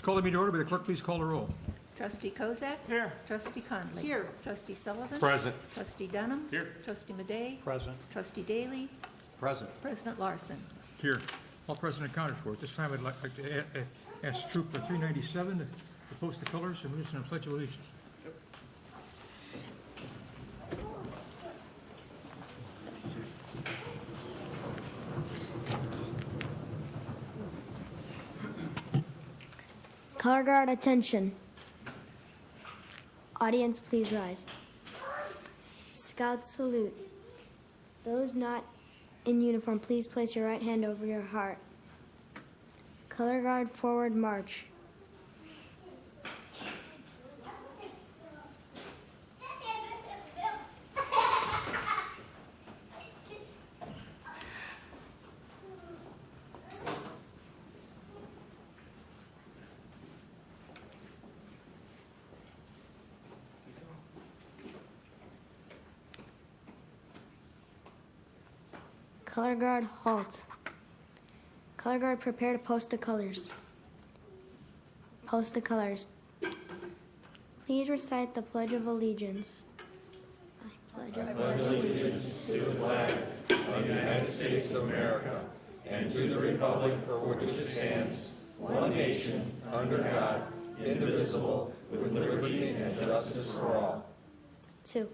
Call the meeting to order. Will the clerk please call the roll? Trustee Kozak? Here. Trustee Conley? Here. Trustee Sullivan? Present. Trustee Dunham? Here. Trustee Madej? Present. Trustee Daly? Present. President Larson? Here. All present and accounted for. At this time, I'd like to ask Troop 397 to post the colors and listen to Pledge of Allegiance. Color guard attention. Audience, please rise. Scout salute. Those not in uniform, please place your right hand over your heart. Color guard forward march. Color guard halt. Color guard prepare to post the colors. Post the colors. Please recite the Pledge of Allegiance. I pledge allegiance to the flag of the United States of America and to the republic for which it stands, one nation, under God, indivisible, with liberty and justice for all. 2.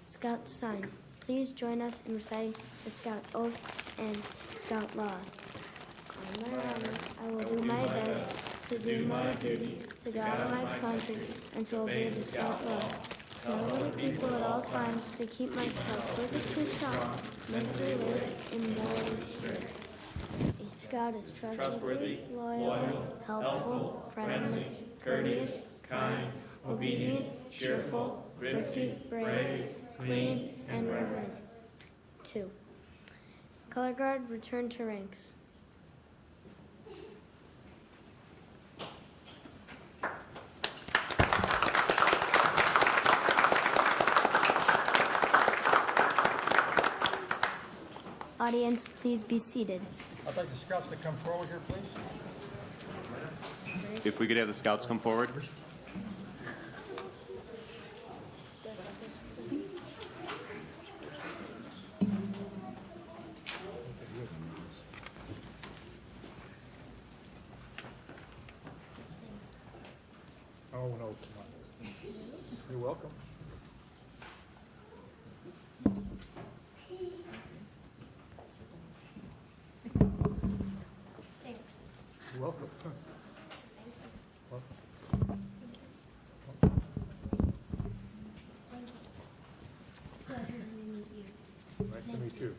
Scout sign. Please join us in reciting the Scout Oath and Scout Law. On my honor, I will do my best to do my duty to guard my country and to obey the Scout Law. To know the people at all times, to keep myself physically strong, mentally alert, and morally strict. A Scout is trustworthy, loyal, helpful, friendly, courteous, kind, obedient, cheerful, thrifty, brave, clean, and reverent. 2. Color guard return to ranks. Audience, please be seated. I'd like the scouts to come forward here, please. If we could have the scouts come forward. Oh, no, come on. You're welcome. You're welcome. Nice to meet you.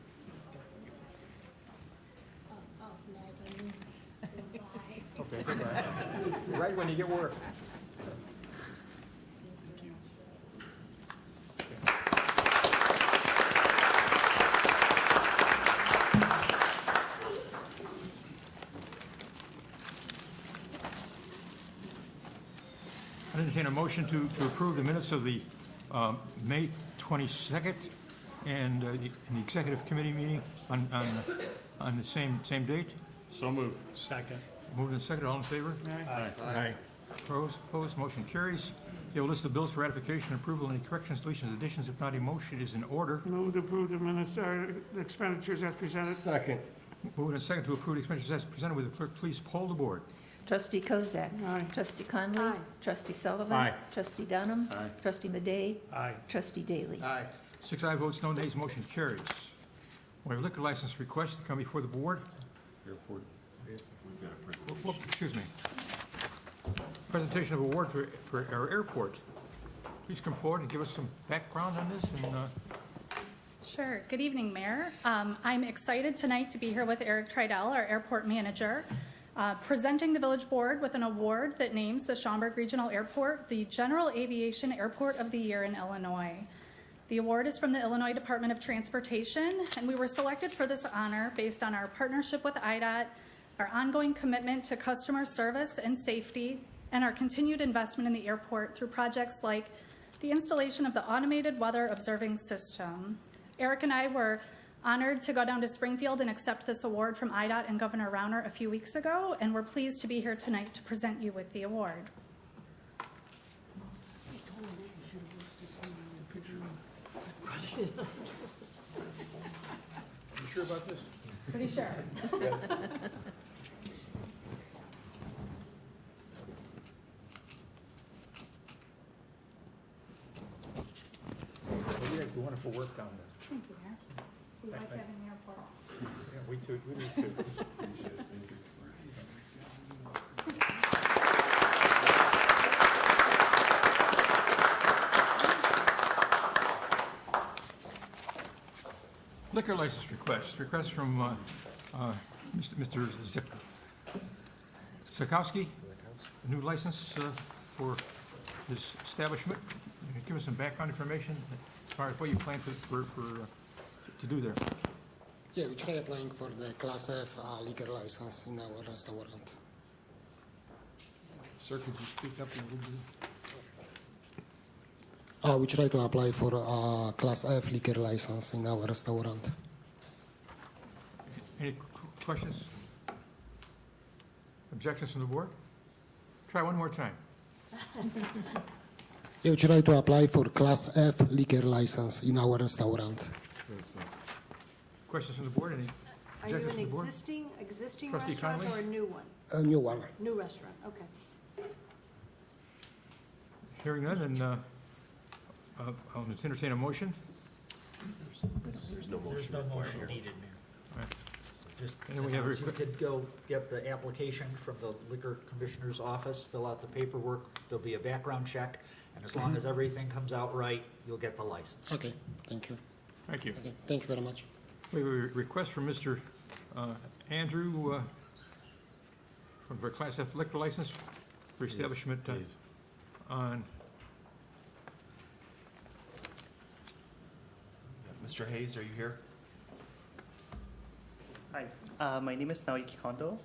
Okay, goodbye. Right when you get work. I entertain a motion to approve the minutes of the May 22nd and the executive committee meeting on the same date. So moved. Second. Moved and seconded. All in favor? Aye. Aye. Opposed? Motion carries. You have a list of bills for ratification, approval, any corrections, deletions, additions. If not, a motion is in order. Move to approve the minutes, the expenditures as presented. Second. Moved and seconded to approve the expenditures as presented. Will the clerk please poll the board? Trustee Kozak? Aye. Trustee Conley? Aye. Trustee Sullivan? Aye. Trustee Dunham? Aye. Trustee Madej? Aye. Trustee Daly? Aye. 6 ayes, votes no nays, motion carries. We have a liquor license request to come before the board. Airport. Excuse me. Presentation of award for our airport. Please come forward and give us some background on this. And Sure. Good evening, Mayor. I'm excited tonight to be here with Eric Tridell, our airport manager, presenting the Village Board with an award that names the Schaumburg Regional Airport the General Aviation Airport of the Year in Illinois. The award is from the Illinois Department of Transportation, and we were selected for this honor based on our partnership with IDOT, our ongoing commitment to customer service and safety, and our continued investment in the airport through projects like the installation of the automated weather observing system. Eric and I were Honored to go down to Springfield and accept this award from IDOT and Governor Rauner a few weeks ago, and we're pleased to be here tonight to present you with the award. You sure about this? Pretty sure. Well, you guys do wonderful work down there. Thank you, Mayor. We like having the airport. Yeah, we do too. Liquor license request from Mr. Zakowski, a new license for this establishment. Can you give us some background information as far as what you plan to do there? Yeah, we try applying for the Class F liquor license in our restaurant. Sir, could you speak up a little bit? We try to apply for a Class F liquor license in our restaurant. Any questions? Objections from the board? Try one more time. Yeah, we try to apply for Class F liquor license in our restaurant. Questions from the board? Any Are you objections an from the board? existing Trustee restaurant Conley? or a new one? A new one. New restaurant, okay. Hearing none, and I'll entertain a motion. There's no motion needed, Mayor. Right. Just, And then we have a you could go get the application from the Liquor Commissioner's office, fill out the paperwork, there'll be a background check, and as long as everything comes out right, you'll get the license. Okay, thank you. Thank you. Okay, thank you very much. We have a request from Mr. Andrew for a Class F liquor license for establishment please. on, Mr. Hayes, are you here? Hi, my name is Naoki Kondo.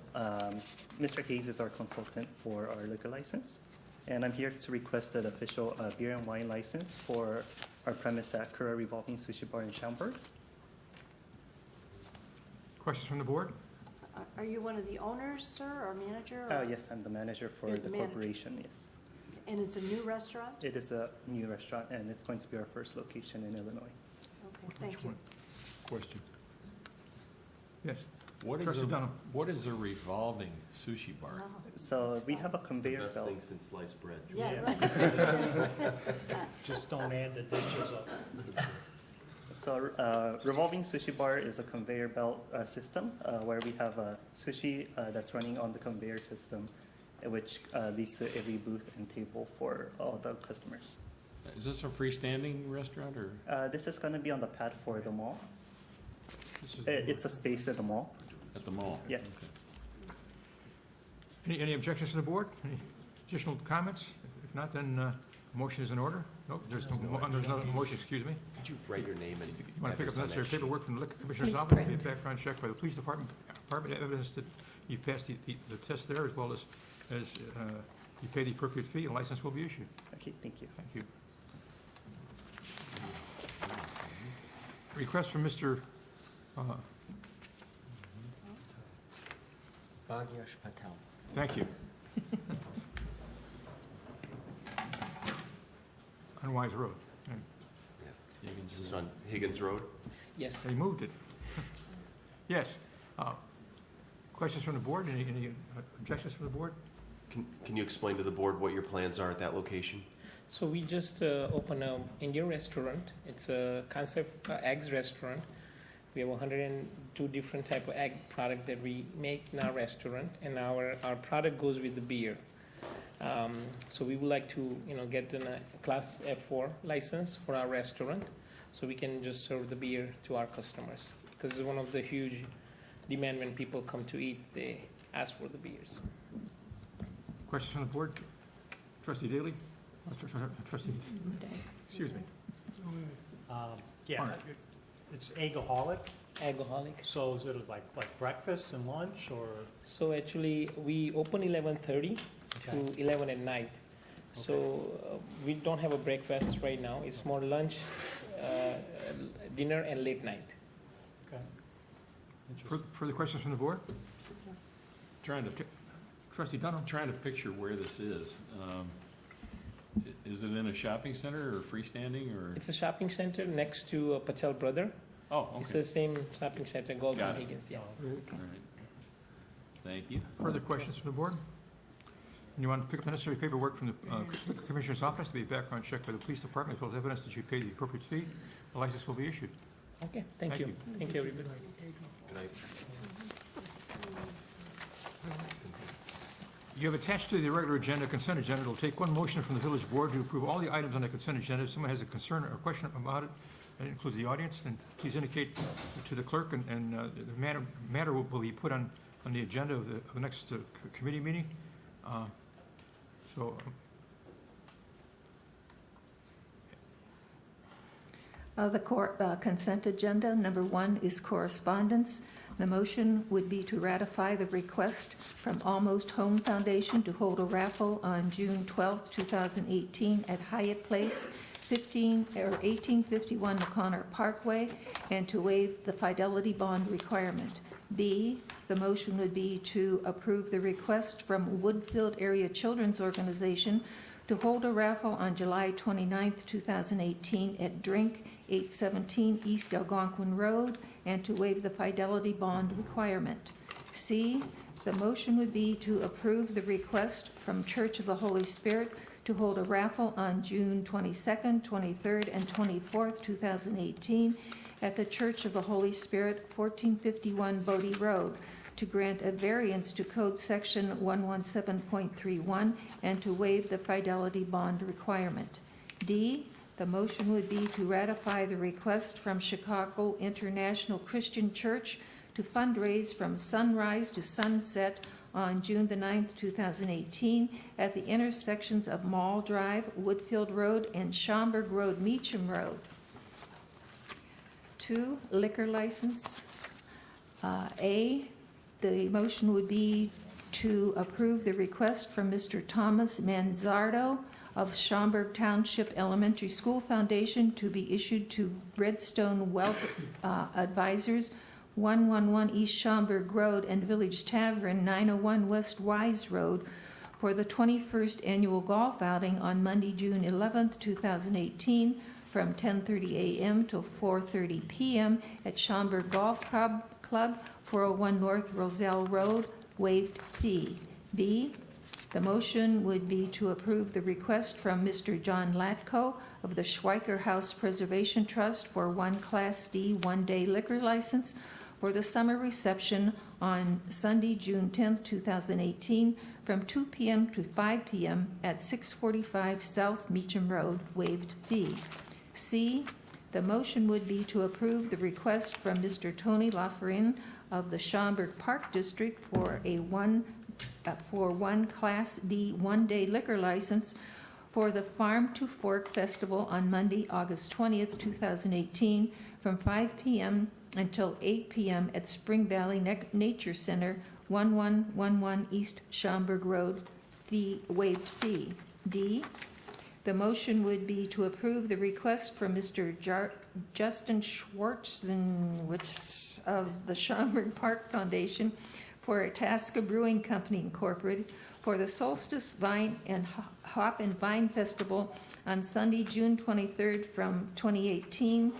Mr. Hayes is our consultant for our liquor license, and I'm here to request an official beer and wine license for our premise at Kura Revolving Sushi Bar in Schaumburg. questions from the board? Are you one of the owners, sir, or manager? or- Yes, I'm the manager for You're the the manager. corporation, yes. And it's a new restaurant? It is a new restaurant, and it's going to be our first location in Illinois. Okay, thank you. Question. Yes. What is Trustee a, Dunham. what is a revolving sushi bar? So we have a It's the conveyor best belt. thing since sliced bread. Yeah, right. Just don't add the dishes up. So revolving sushi bar is a conveyor belt system where we have a sushi that's running on the conveyor system, which leads to every booth and table for all the customers. Is this a freestanding restaurant or? This is going to be on the pad for the mall. This is It's a space at the mall. At the mall? Yes. Okay. Any objections from the board? Any additional comments? If not, then motion is in order? Nope, there's no motion, excuse me. Could you write your name and You want to pick up address on necessary that sheet? paperwork from the Liquor Commissioner's Police office, be a prints. background check by the police department, evidence that you passed the test there, as well as you pay the appropriate fee, and license will be issued. Okay, thank you. Thank you. Request from Mr. Bhagyash Patel. Thank you. Unwise Road. Yeah. This is on Higgins Road. Yes. They moved it. Yes. Questions from the board? Any objections from the board? Can you explain to the board what your plans are at that location? So we just opened an Indian restaurant. It's a concept eggs restaurant. We have 102 different type of egg product that we make in our restaurant, and our product goes with the beer. So we would like to get a Class F4 license for our restaurant, so we can just serve the beer to our customers. Because it's one of the huge demand when people come to eat, they ask for the beers. Questions from the board? Trustee Daley? Trustee, excuse me. Yeah, Mark. it's Eggaholic, Alcoholic. so is it like breakfast and lunch, or? So actually, we open 11:30 Okay. to 11 at night. So we don't have a breakfast right now. It's more lunch, dinner, and late night. Okay. Further questions from the board? Trying to, Trustee Dunham? trying to picture where this is. Is it in a shopping center or freestanding or? It's a shopping center next to Patel Brother. Oh, It's okay. the same shopping center, Golden Got it. Higgins, yeah. All right. Thank you. Further questions from the board? And you want to pick up the necessary paperwork from the Commissioner's office to be a background check by the police department, as well as evidence that you paid the appropriate fee. The license will be issued. Okay, thank Thank you. you. Thank you, everybody. You have attached to the regular agenda, consent agenda. It'll take one motion from the village board to approve all the items on the consent agenda. If someone has a concern or question about it, that includes the audience, then please indicate to the clerk, and the matter will be put on the agenda of the next committee meeting. The consent agenda, number 1 is correspondence. The motion would be to ratify the request from Almost Home Foundation to hold a raffle on June 12, 2018 at Hyatt Place, 1851 O'Connor Parkway, and to waive the fidelity bond requirement. B, the motion would be to approve the request from Woodfield Area Children's Organization to hold a raffle on July 29, 2018 at Drink, 817 East Algonquin Road, and to waive the fidelity bond requirement. C, the motion would be to approve the request from Church of the Holy Spirit to hold a raffle on June 22nd, 23rd, and 24th, 2018 at the Church of the Holy Spirit, 1451 Bodie Road, to grant a variance to Code Section 117.31 and to waive the fidelity bond requirement. D, the motion would be to ratify the request from Chicago International Christian Church to fundraise from sunrise to sunset on June the 9th, 2018 at the intersections of Mall Drive, Woodfield Road, and Schaumburg Road, Meacham Road. 2, liquor license. A, the motion would be to approve the request from Mr. Thomas Manzardo of Schaumburg Township Elementary School Foundation to be issued to Redstone Wealth Advisors, 111 East Schaumburg Road, and Village Tavern, 901 West Wise Road, for the 21st annual golf outing on Monday, June 11th, 2018, from 10:30 a.m. till 4:30 p.m. at Schaumburg Golf Club, 401 North Roselle Road, waived fee. B, the motion would be to approve the request from Mr. John Latko of the Schweiker House Preservation Trust for one Class D one-day liquor license for the summer reception on Sunday, June 10th, 2018, from 2 p.m. to 5 p.m. at 645 South Meacham Road, waived fee. C, the motion would be to approve the request from Mr. Tony Lafarin of the Schaumburg Park District for one Class D one-day liquor license for the Farm to Fork Festival on Monday, August 20th, 2018, from 5 p.m. until 8 p.m. at Spring Valley Nature Center, 1111 East Schaumburg Road, waived fee. D, the motion would be to approve the request from Mr. Justin Schwartzenwitz of the Schaumburg Park Foundation for Itasca Brewing Company Incorporated for the Solstice Vine and Hop and Vine Festival on Sunday, June 23rd from 2018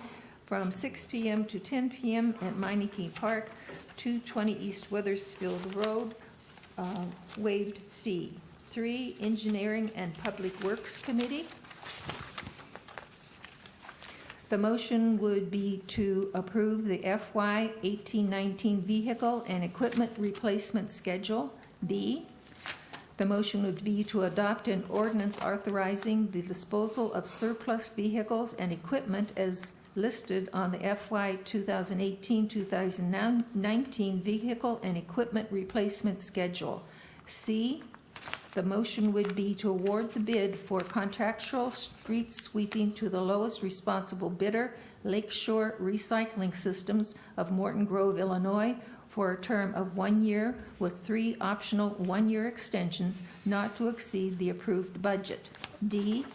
from 6 p.m. to 10 p.m. at Meineke Park, 220 East Weathersfield Road, waived fee. 3, Engineering and Public Works Committee. The motion would be to approve the FY 1819 vehicle and equipment replacement schedule. B, the motion would be to adopt an ordinance authorizing the disposal of surplus vehicles and equipment as listed on the FY 2018-2019 vehicle and equipment replacement schedule. C, the motion would be to award the bid for contractual street sweeping to the lowest responsible bidder, Lakeshore Recycling Systems of Morton Grove, Illinois, for a term of 1 year with 3 optional 1-year extensions not to exceed the approved budget. D,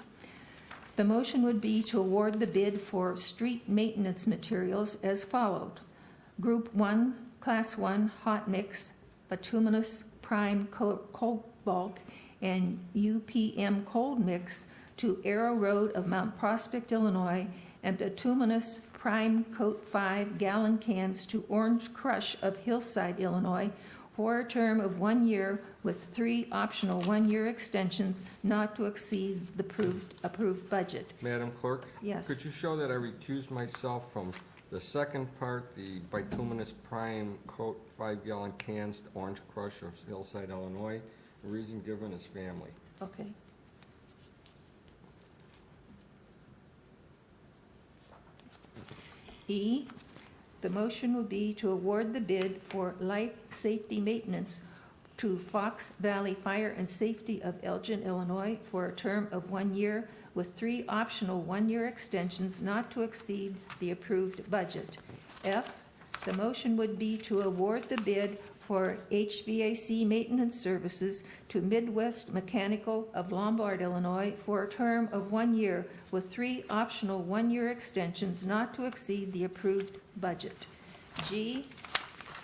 the motion would be to award the bid for street maintenance materials as followed. Group 1, Class 1 hot mix, bituminous prime cold bulk, and UPM cold mix to Arrow Road of Mount Prospect, Illinois, and bituminous prime coat 5-gallon cans to Orange Crush of Hillside, Illinois, for a term of 1 year with 3 optional 1-year extensions not to exceed the approved budget. Madam Clerk? Yes. Could you show that I recuse myself from the second part, the bituminous prime coat 5-gallon cans to Orange Crush of Hillside, Illinois? The reason given is family. Okay. E, the motion would be to award the bid for life safety maintenance to Fox Valley Fire and Safety of Elgin, Illinois, for a term of 1 year with 3 optional 1-year extensions not to exceed the approved budget. F, the motion would be to award the bid for HVAC maintenance services to Midwest Mechanical of Lombard, Illinois, for a term of 1 year with 3 optional 1-year extensions not to exceed the approved budget. G,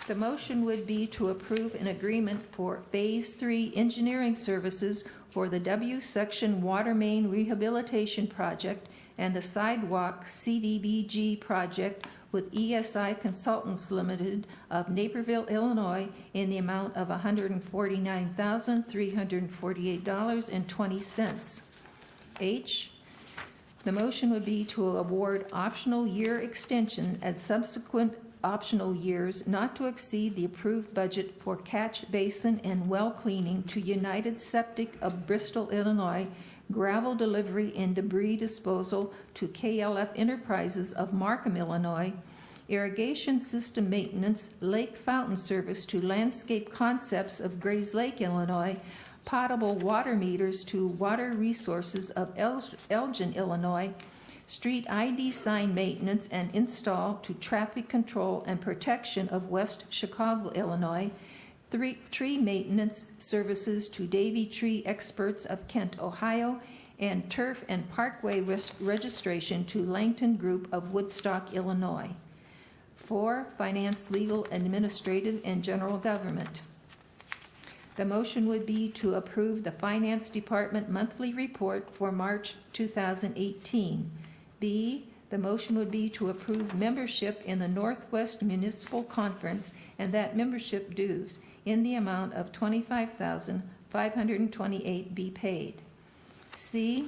the motion would be to approve an agreement for Phase 3 engineering services for the W Section Water Main Rehabilitation Project and the Sidewalk CDBG project with ESI Consultants Limited of Naperville, Illinois, in the amount of $149,348.20. H, the motion would be to award optional year extension at subsequent optional years not to exceed the approved budget for catch basin and well cleaning to United Septic of Bristol, Illinois, gravel delivery and debris disposal to KLF Enterprises of Markham, Illinois, irrigation system maintenance, lake fountain service to Landscape Concepts of Grays Lake, Illinois, potable water meters to Water Resources of Elgin, Illinois, street ID sign maintenance and install to Traffic Control and Protection of West Chicago, Illinois, tree maintenance services to Davy Tree Experts of Kent, Ohio, and turf and parkway registration to Langton Group of Woodstock, Illinois. 4, finance, legal, administrative, and general government. The motion would be to approve the Finance Department monthly report for March 2018. B, the motion would be to approve membership in the Northwest Municipal Conference and that membership dues in the amount of $25,528 be paid. C,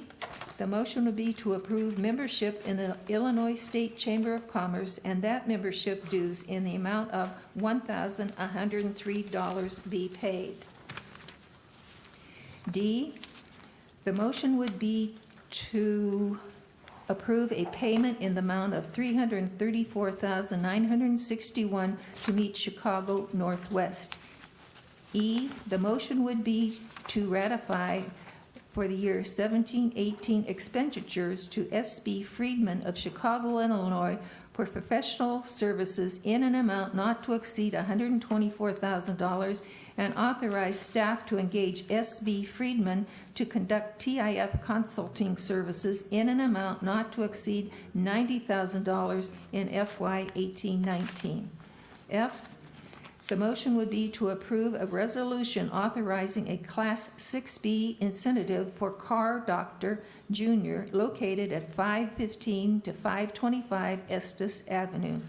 the motion would be to approve membership in the Illinois State Chamber of Commerce and that membership dues in the amount of $1,103 be paid. D, the motion would be to approve a payment in the amount of $334,961 to meet Chicago Northwest. E, the motion would be to ratify for the year 17-18 expenditures to S.B. Friedman of Chicago, Illinois, for professional services in an amount not to exceed $124,000 and authorize staff to engage S.B. Friedman to conduct TIF consulting services in an amount not to exceed $90,000 in FY 18-19. F, the motion would be to approve a resolution authorizing a Class 6B incentive for Car Doctor Jr. located at 515 to 525 Estes Avenue.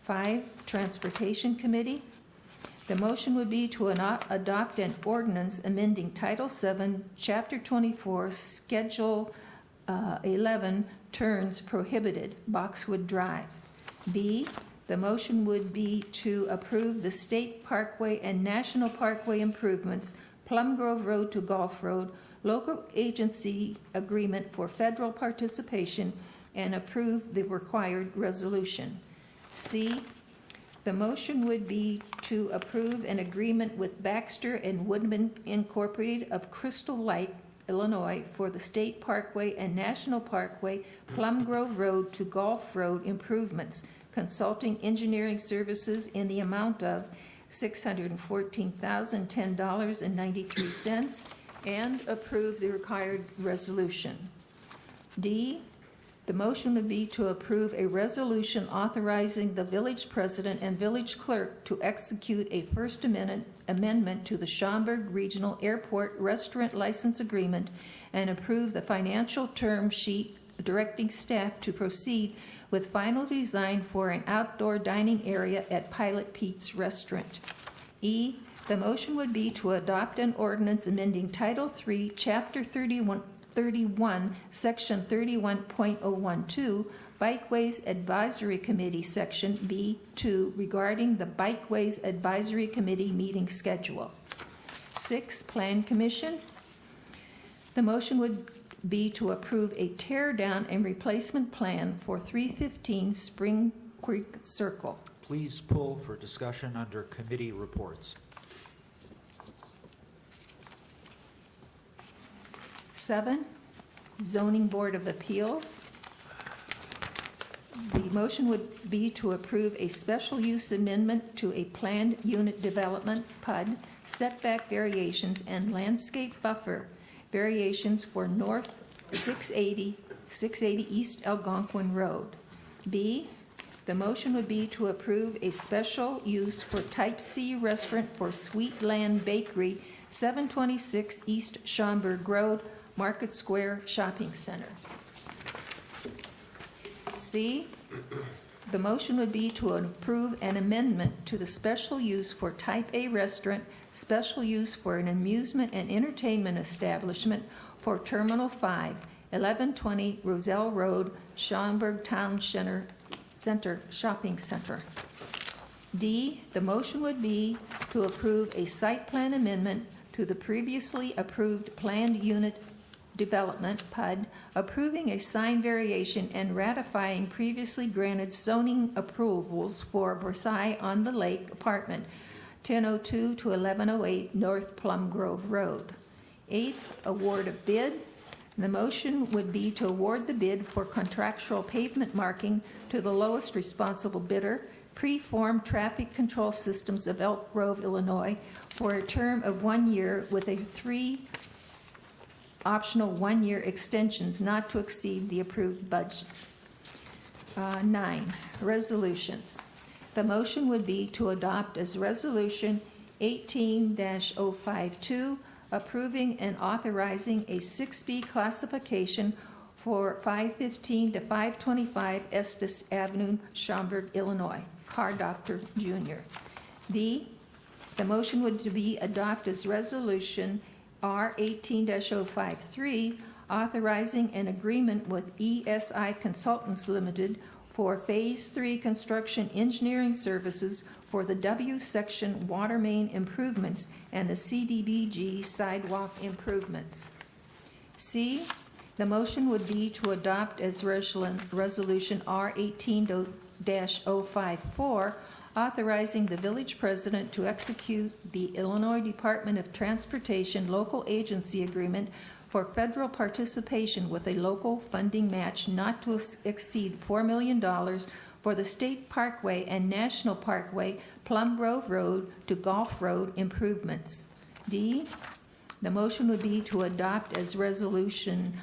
5, Transportation Committee. The motion would be to adopt an ordinance amending Title VII, Chapter 24, Schedule 11, Turns Prohibited, Boxwood Drive. B, the motion would be to approve the State Parkway and National Parkway improvements, Plum Grove Road to Gulf Road, local agency agreement for federal participation, and approve the required resolution. C, the motion would be to approve an agreement with Baxter and Woodman Incorporated of Crystal Lake, Illinois, for the State Parkway and National Parkway, Plum Grove Road to Gulf Road improvements, consulting engineering services in the amount of $614,010.93, and approve the required resolution. D, The motion would be to approve a resolution authorizing the village president and village clerk to execute a First Amendment to the Schaumburg Regional Airport Restaurant License Agreement and approve the financial term sheet directing staff to proceed with final design for an outdoor dining area at Pilot Pete's Restaurant. E, the motion would be to adopt an ordinance amending Title III, Chapter 31, Section 31.012, Bikeways Advisory Committee, Section B2, regarding the Bikeways Advisory Committee meeting schedule. 6, Plan Commission. The motion would be to approve a tear down and replacement plan for 315 Spring Creek Circle. Please pull for discussion under committee reports. 7, Zoning Board of Appeals. The motion would be to approve a special use amendment to a planned unit development, PUD, setback variations and landscape buffer variations for North 680 East Algonquin Road. B, the motion would be to approve a special use for Type C restaurant for Sweet Land Bakery, 726 East Schaumburg Road, Market Square Shopping Center. C, the motion would be to approve an amendment to the special use for Type A restaurant, special use for an amusement and entertainment establishment for Terminal 5, 1120 Roselle Road, Schaumburg Town Center Shopping Center. D, the motion would be to approve a site plan amendment to the previously approved planned unit development, PUD, approving a sign variation and ratifying previously granted zoning approvals for Versailles on the Lake Apartment, 1002 to 1108 North Plum Grove Road. 8, award of bid. The motion would be to award the bid for contractual pavement marking to the lowest responsible bidder, Preform Traffic Control Systems of Elk Grove, Illinois, for a term of 1 year with a 3 optional 1-year extensions not to exceed the approved budget. 9, resolutions. The motion would be to adopt as Resolution 18-052, approving and authorizing a 6B classification for 515 to 525 Estes Avenue, Schaumburg, Illinois. Car Doctor Jr. D, the motion would be adopt as Resolution R 18-053, authorizing an agreement with ESI Consultants Limited for Phase 3 construction engineering services for the W section water main improvements and the CDBG sidewalk improvements. C, the motion would be to adopt as Resolution R 18-054, authorizing the village president to execute the Illinois Department of Transportation local agency agreement for federal participation with a local funding match not to exceed $4 million for the State Parkway and National Parkway, Plum Grove Road to Gulf Road improvements. D, the motion would be to adopt as Resolution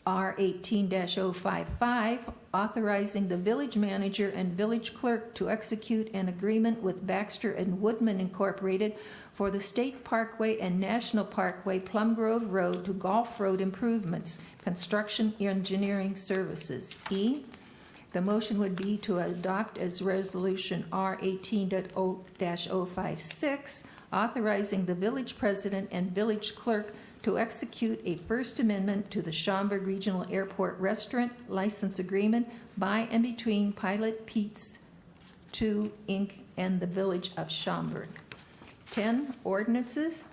R 18-055, authorizing the village manager and village clerk to execute an agreement with Baxter and Woodman Incorporated for the State Parkway and National Parkway, Plum Grove Road to Gulf Road improvements, construction engineering services. E, the motion would be to adopt as Resolution R 18-056, authorizing the village president and village clerk to execute a First Amendment to the Schaumburg Regional Airport Restaurant License Agreement by and between Pilot Pete's 2, Inc. and the Village of Schaumburg. 10, ordinances.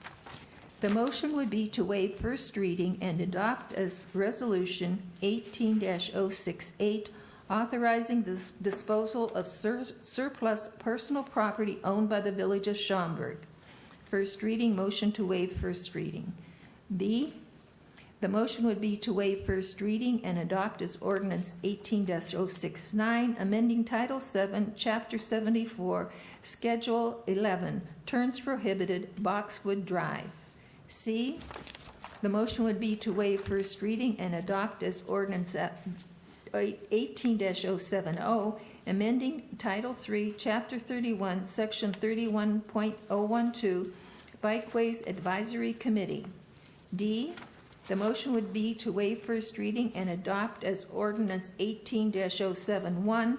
The motion would be to waive first reading and adopt as Resolution 18-068, authorizing the disposal of surplus personal property owned by the Village of Schaumburg. First reading, motion to waive first reading. B, the motion would be to waive first reading and adopt as Ordinance 18-069, amending Title 7, Chapter 74, Schedule 11, Turns Prohibited, Boxwood Drive. C, the motion would be to waive first reading and adopt as Ordinance 18-070, amending Title III, Chapter 31, Section 31.012, Bikeways Advisory Committee. D, the motion would be to waive first reading and adopt as ordinance 18-071,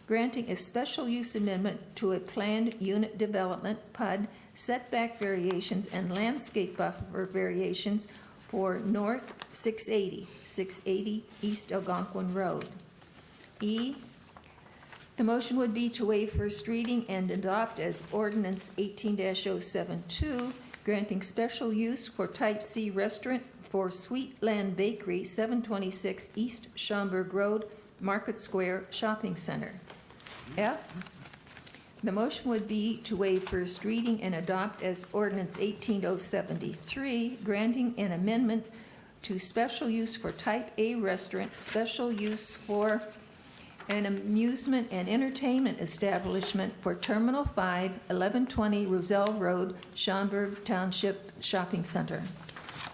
granting a special use amendment to a planned unit development, PUD, setback variations and landscape buffer variations for North 680 East Algonquin Road. E, the motion would be to waive first reading and adopt as ordinance 18-072, granting special use for Type C restaurant for Sweetland Bakery, 726 East Schaumburg Road, Market Square Shopping Center. F, the motion would be to waive first reading and adopt as ordinance 18-073, granting an amendment to special use for Type A restaurant, special use for an amusement and entertainment establishment for Terminal 5, 1120 Roselle Road, Schaumburg Township Shopping Center.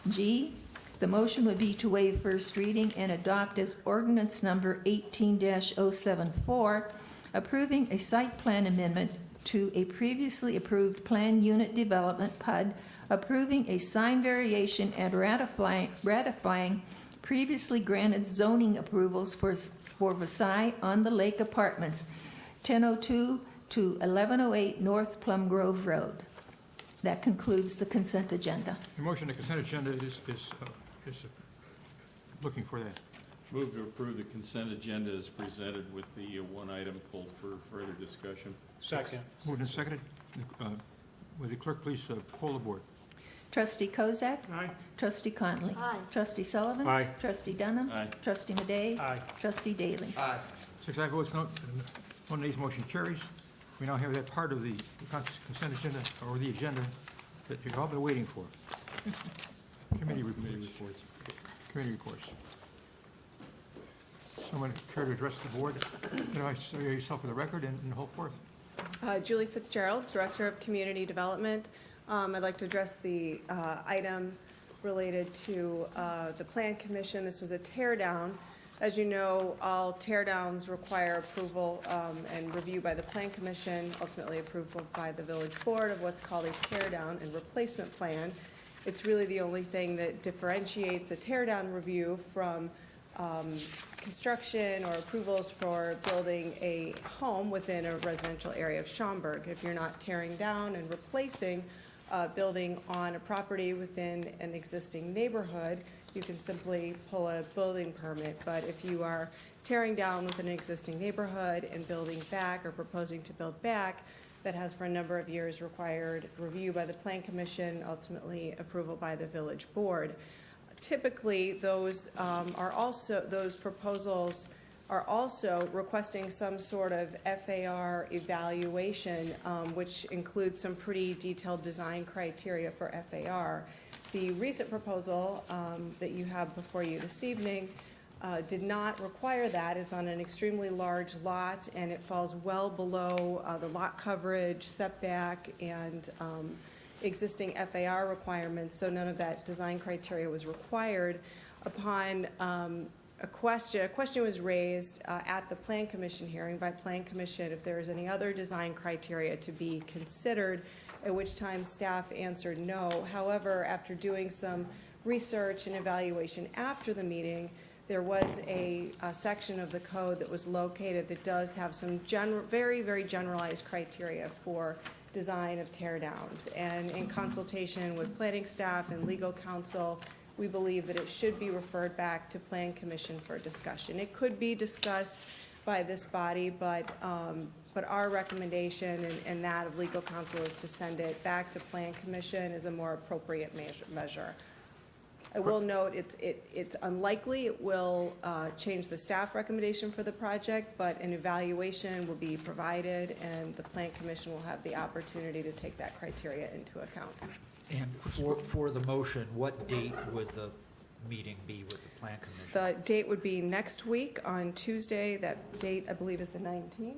G, the motion would be to waive first reading and adopt as ordinance number 18-074, approving a site plan amendment to a previously approved planned unit development, PUD, approving a sign variation and ratifying previously granted zoning approvals for Versailles on the Lake Apartments, 1002 to 1108 North Plum Grove Road. That concludes the consent agenda. The motion to consent agenda is looking for that. Move to approve the consent agenda as presented with the one item pulled for further discussion. Second. Moved and seconded. Will the clerk please poll the board? Trustee Kozak? Aye. Trustee Conley? Aye. Trustee Sullivan? Aye. Trustee Dunham? Aye. Trustee Madej? Aye. Trustee Daly? Aye. 6 aye votes, no nays, motion carries. We now have that part of the consent agenda, or the agenda, that you've all been waiting for. Committee reports. Committee reports. Someone care to address the board? Say yourself for the record and hold forth. Julie Fitzgerald, Director of Community Development. I'd like to address the item related to the Plan Commission. This was a tear down. As you know, all tear downs require approval and review by the Plan Commission, ultimately approval by the Village Board of what's called a tear down and replacement plan. It's really the only thing that differentiates a tear down review from construction or approvals for building a home within a residential area of Schaumburg. If you're not tearing down and replacing a building on a property within an existing neighborhood, you can simply pull a building permit. But if you are tearing down within an existing neighborhood and building back or proposing to build back, that has for a number of years required review by the Plan Commission, ultimately approval by the Village Board. Typically, those proposals are also requesting some sort of FAR evaluation, which includes some pretty detailed design criteria for FAR. The recent proposal that you have before you this evening did not require that. It's on an extremely large lot, and it falls well below the lot coverage, setback, and existing FAR requirements, so none of that design criteria was required. Upon a question was raised at the Plan Commission hearing by Plan Commission if there is any other design criteria to be considered, at which time staff answered no. However, after doing some research and evaluation after the meeting, there was a section of the code that was located that does have some very, very generalized criteria for design of tear downs. And in consultation with planning staff and legal counsel, we believe that it should be referred back to Plan Commission for discussion. It could be discussed by this body, but our recommendation and that of legal counsel is to send it back to Plan Commission as a more appropriate measure. I will note it's unlikely it will change the staff recommendation for the project, but an evaluation will be provided and the Plan Commission will have the opportunity to take that criteria into account. And for the motion, what date would the meeting be with the Plan Commission? The date would be next week on Tuesday. That date, I believe, is the 19th.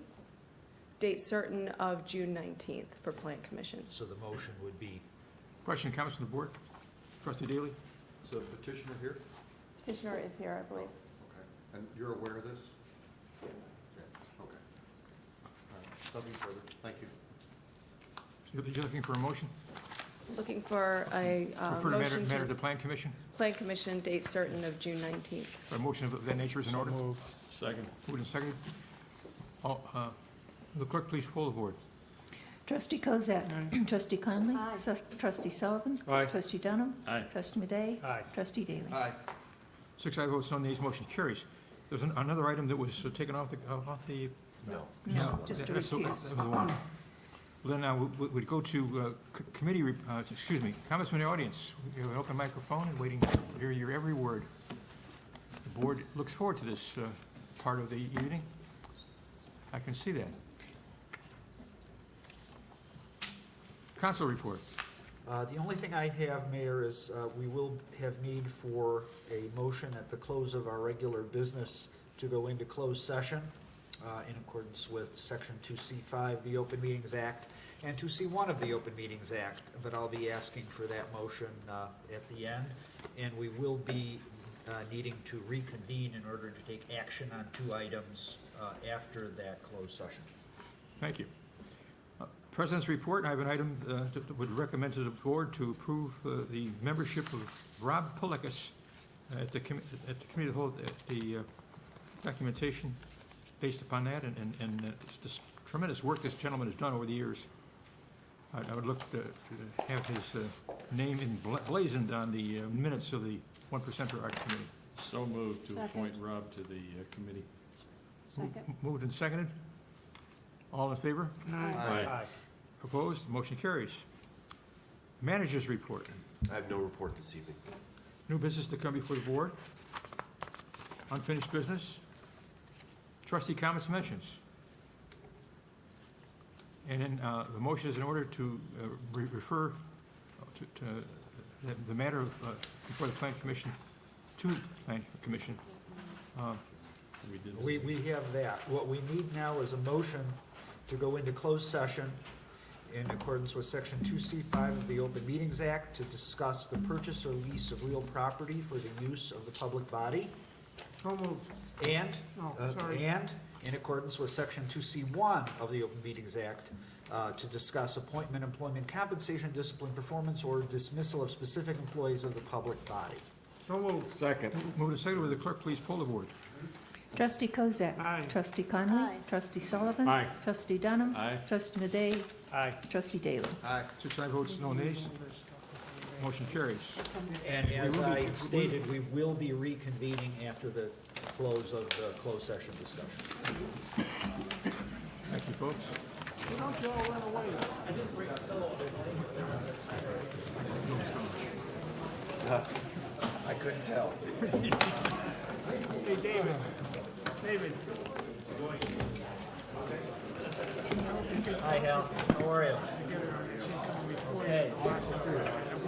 Date certain of June 19th for Plan Commission. So the motion would be? Question, comments from the board? Trustee Daly? Is the petitioner here? Petitioner is here, I believe. Okay. And you're aware of this? Yeah, okay. All right, nothing further. Thank you. You're looking for a motion? Looking for a Refer to motion matter to the to Plan Commission? Plan Commission, date certain of June 19th. A motion of that nature is in order? Second. Moved and seconded. All, the clerk, please poll the board. Trustee Kozak. Trustee Conley. Aye. Trustee Sullivan. Aye. Trustee Dunham. Aye. Trustee Madey. Aye. Trustee Daly. Aye. 6 ayes, votes no nays, motion carries. There's another item that was taken off the, No. No, just to that's the- recuse. that was the one. Well, then we'd go to committee, comments from the audience. We have an open microphone and waiting to hear your every word. The board looks forward to this part of the evening. I can see that. Council report. The only thing I have, Mayor, is we will have need for a motion at the close of our regular business to go into closed session in accordance with Section 2C5 of the Open Meetings Act and 2C1 of the Open Meetings Act, but I'll be asking for that motion at the end. And we will be needing to reconvene in order to take action on 2 items after that closed session. Thank you. President's report, I have an item that would recommend to the board to approve the membership of Rob Pulikas at the committee of the whole, the documentation based upon that, and this tremendous work this gentleman has done over the years. I would look to have his name emblazoned on the minutes of the 1% Arts Committee. So moved to Second. appoint Rob to the committee. Second. Moved and seconded. All in favor? Aye. Opposed? Motion carries. Managers report. I have no report this evening. New business to come before the board. Unfinished business. Trustee comments, mentions. And then the motion is in order to refer to the matter before the Plan Commission to the Plan Commission. We have that. What we need now is a motion to go into closed session in accordance with Section 2C5 of the Open Meetings Act to discuss the purchase or lease of real property for the use of the public body. So moved. And, Oh, sorry. and in accordance with Section 2C1 of the Open Meetings Act, to discuss appointment, employment, compensation, discipline, performance, or dismissal of specific employees of the public body. So moved. Second. Move to second. Will the clerk please poll the board? Trustee Kozak. Aye. Trustee Conley. Aye. Trustee Sullivan. Aye. Trustee Dunham. Aye. Trustee Madey. Aye. Trustee Daly. Aye. 6 ayes, votes no nays. Motion carries. And as We will be- I stated, we will be reconvening after the close of the closed session discussion. Thank you, folks. Don't you all run away. I couldn't tell. Hey, David. David. Hi, Hal. How are you? Okay.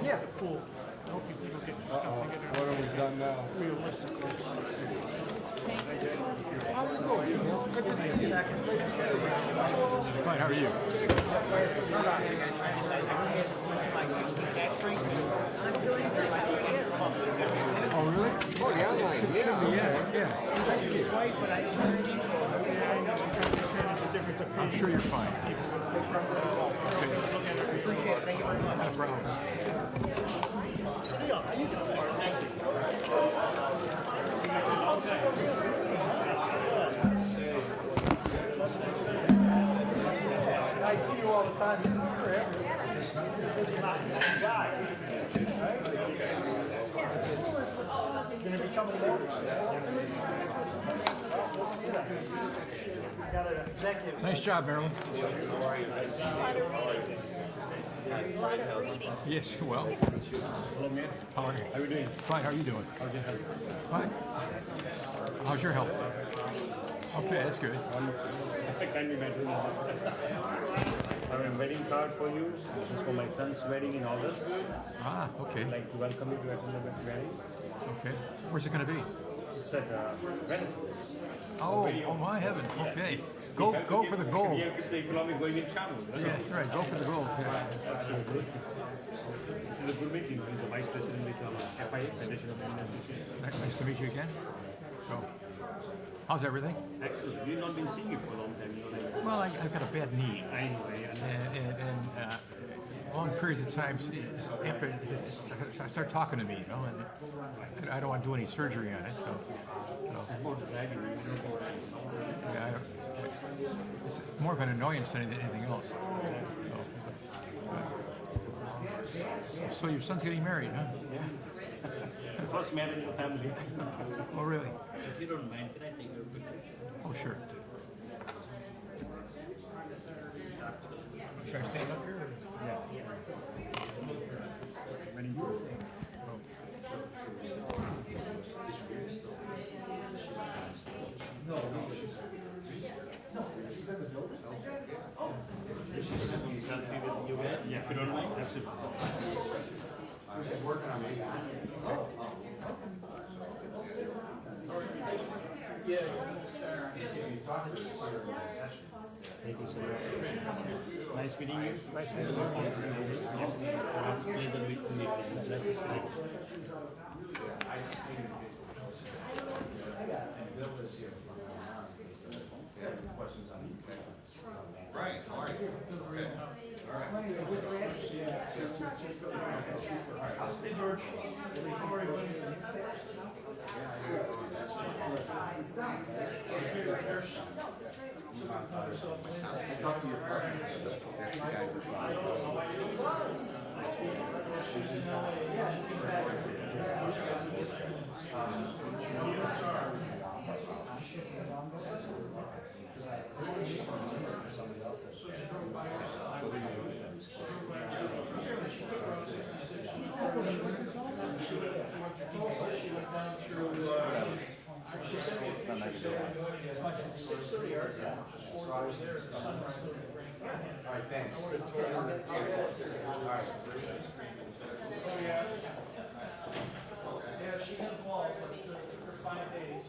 Yeah. Cool. I hope you people get What have we done now? realistically. Fine, how are you? I'm doing good. How are you? Oh, really? Oh, the online, Yeah. I'm sure you're fine. No problem. I see you all the time. This is not the guy. Gonna be coming over. Got an executive. Nice job, Marilyn. Yes, well. Hello, man. How are you? How you doing? Fine, how are you doing? Fine. How's your health? Okay, that's good. I can't imagine this. I have a wedding card for you. This is for my son's wedding in August. Ah, okay, I'd like to welcome you to attend the wedding. okay. Where's it gonna be? It's at Renaissance. Oh, my heavens, okay. Go for the gold. We have the economic going in Schaumburg. Yeah, that's right, go for the gold. Yeah. Absolutely. This is a good meeting. I'm the Vice President with FIA, Federation of Indian Association. Nice to meet you again. So, How's everything? Excellent. We've not been seeing you for a long time. Well, I've got a bad knee. Anyway, And long periods of time, after I start talking to me, you know, and I don't want to do any surgery on it, so. Yeah, it's more of an annoyance than anything else. So your son's getting married, huh? the first man in the family. Oh, really? If you don't mind, can I take your picture? Oh, sure. Should I stand up here? Yeah. Very good. Selfie with you guys? Yeah, if you don't mind, absolutely. Working on me. Thank you so much. Nice meeting you. Nice meeting you. Pleasure meeting you. That's just nice. Right, all right. Okay. All right. Hey, George. How are you? Talk to your partner. That's the guy who's All right, thanks. Yeah, she had a call, but it took her 5 days.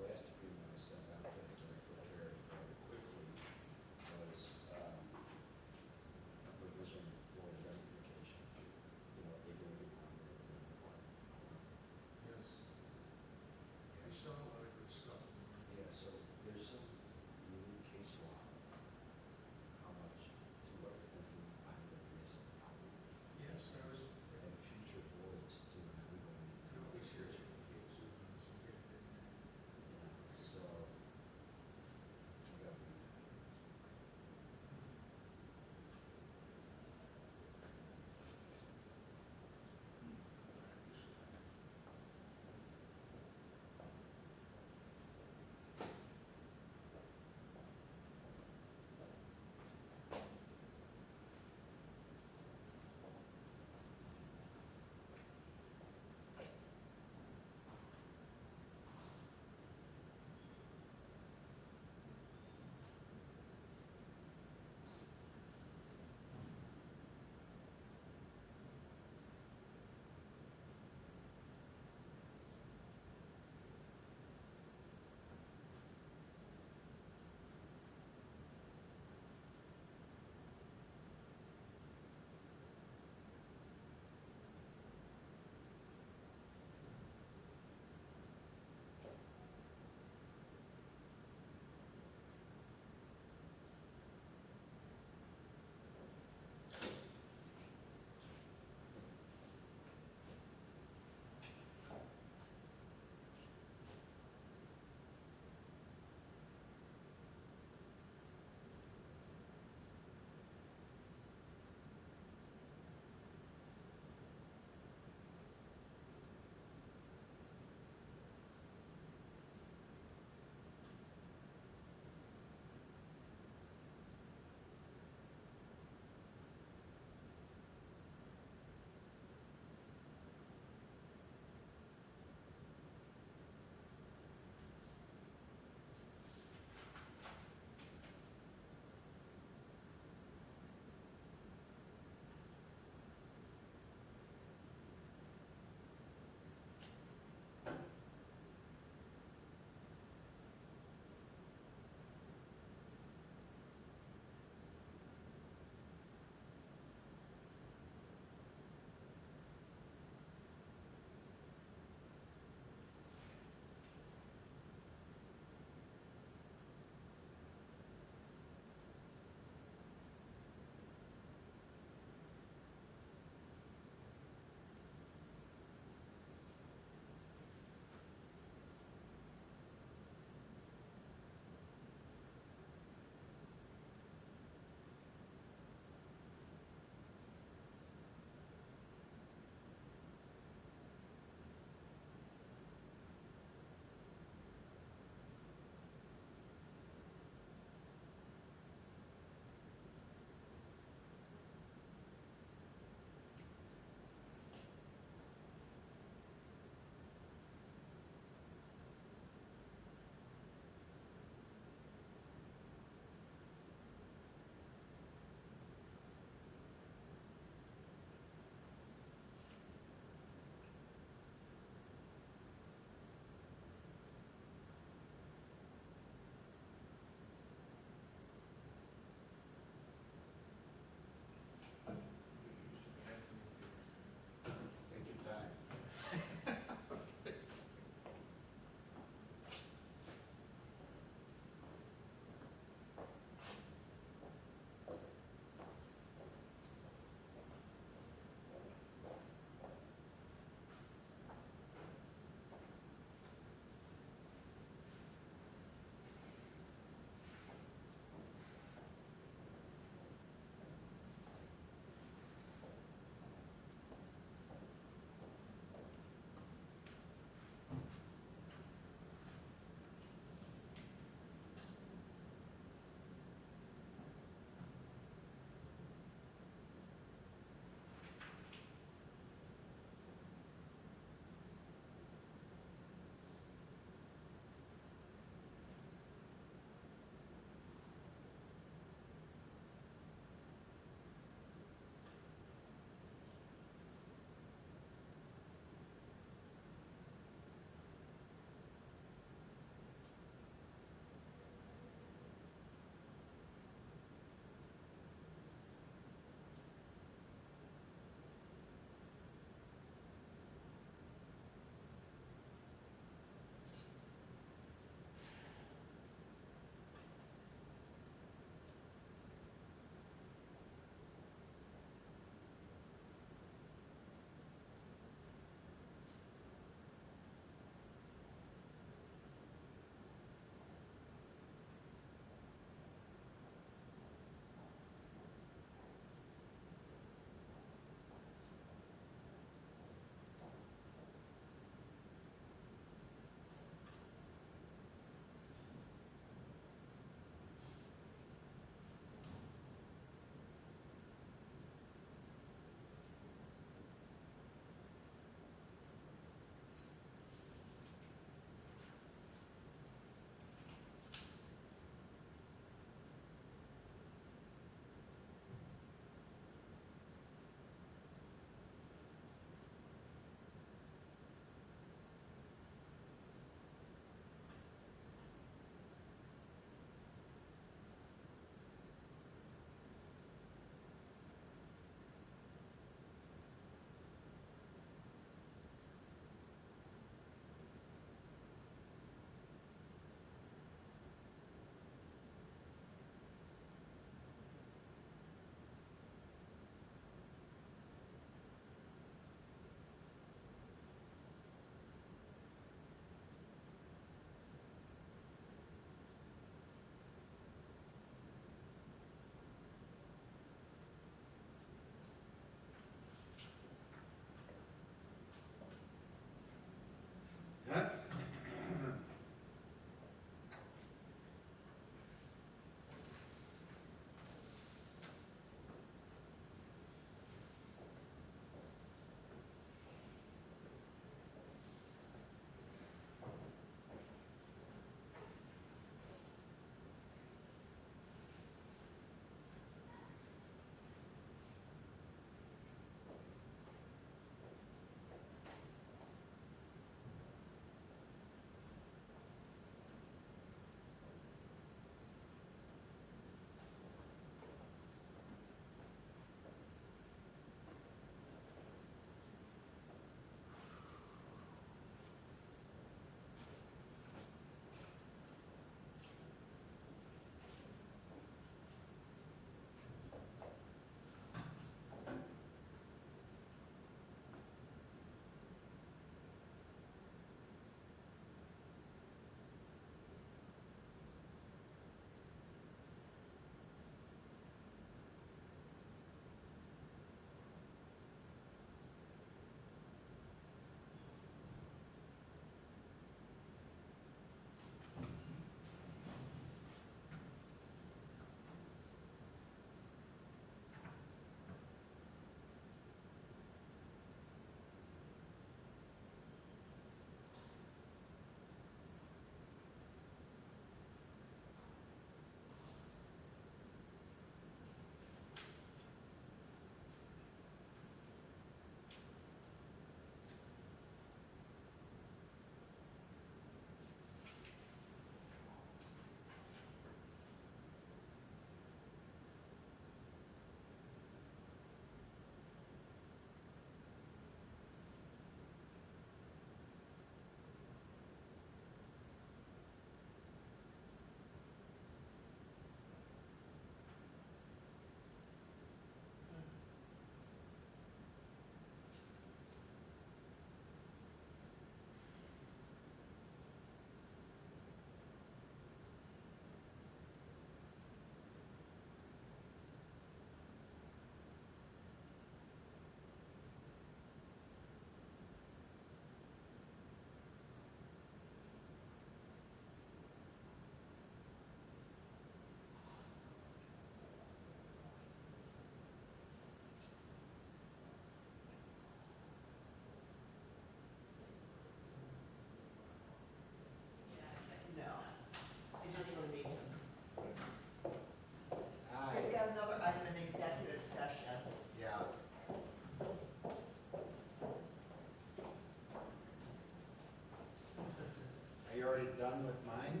already done with mine?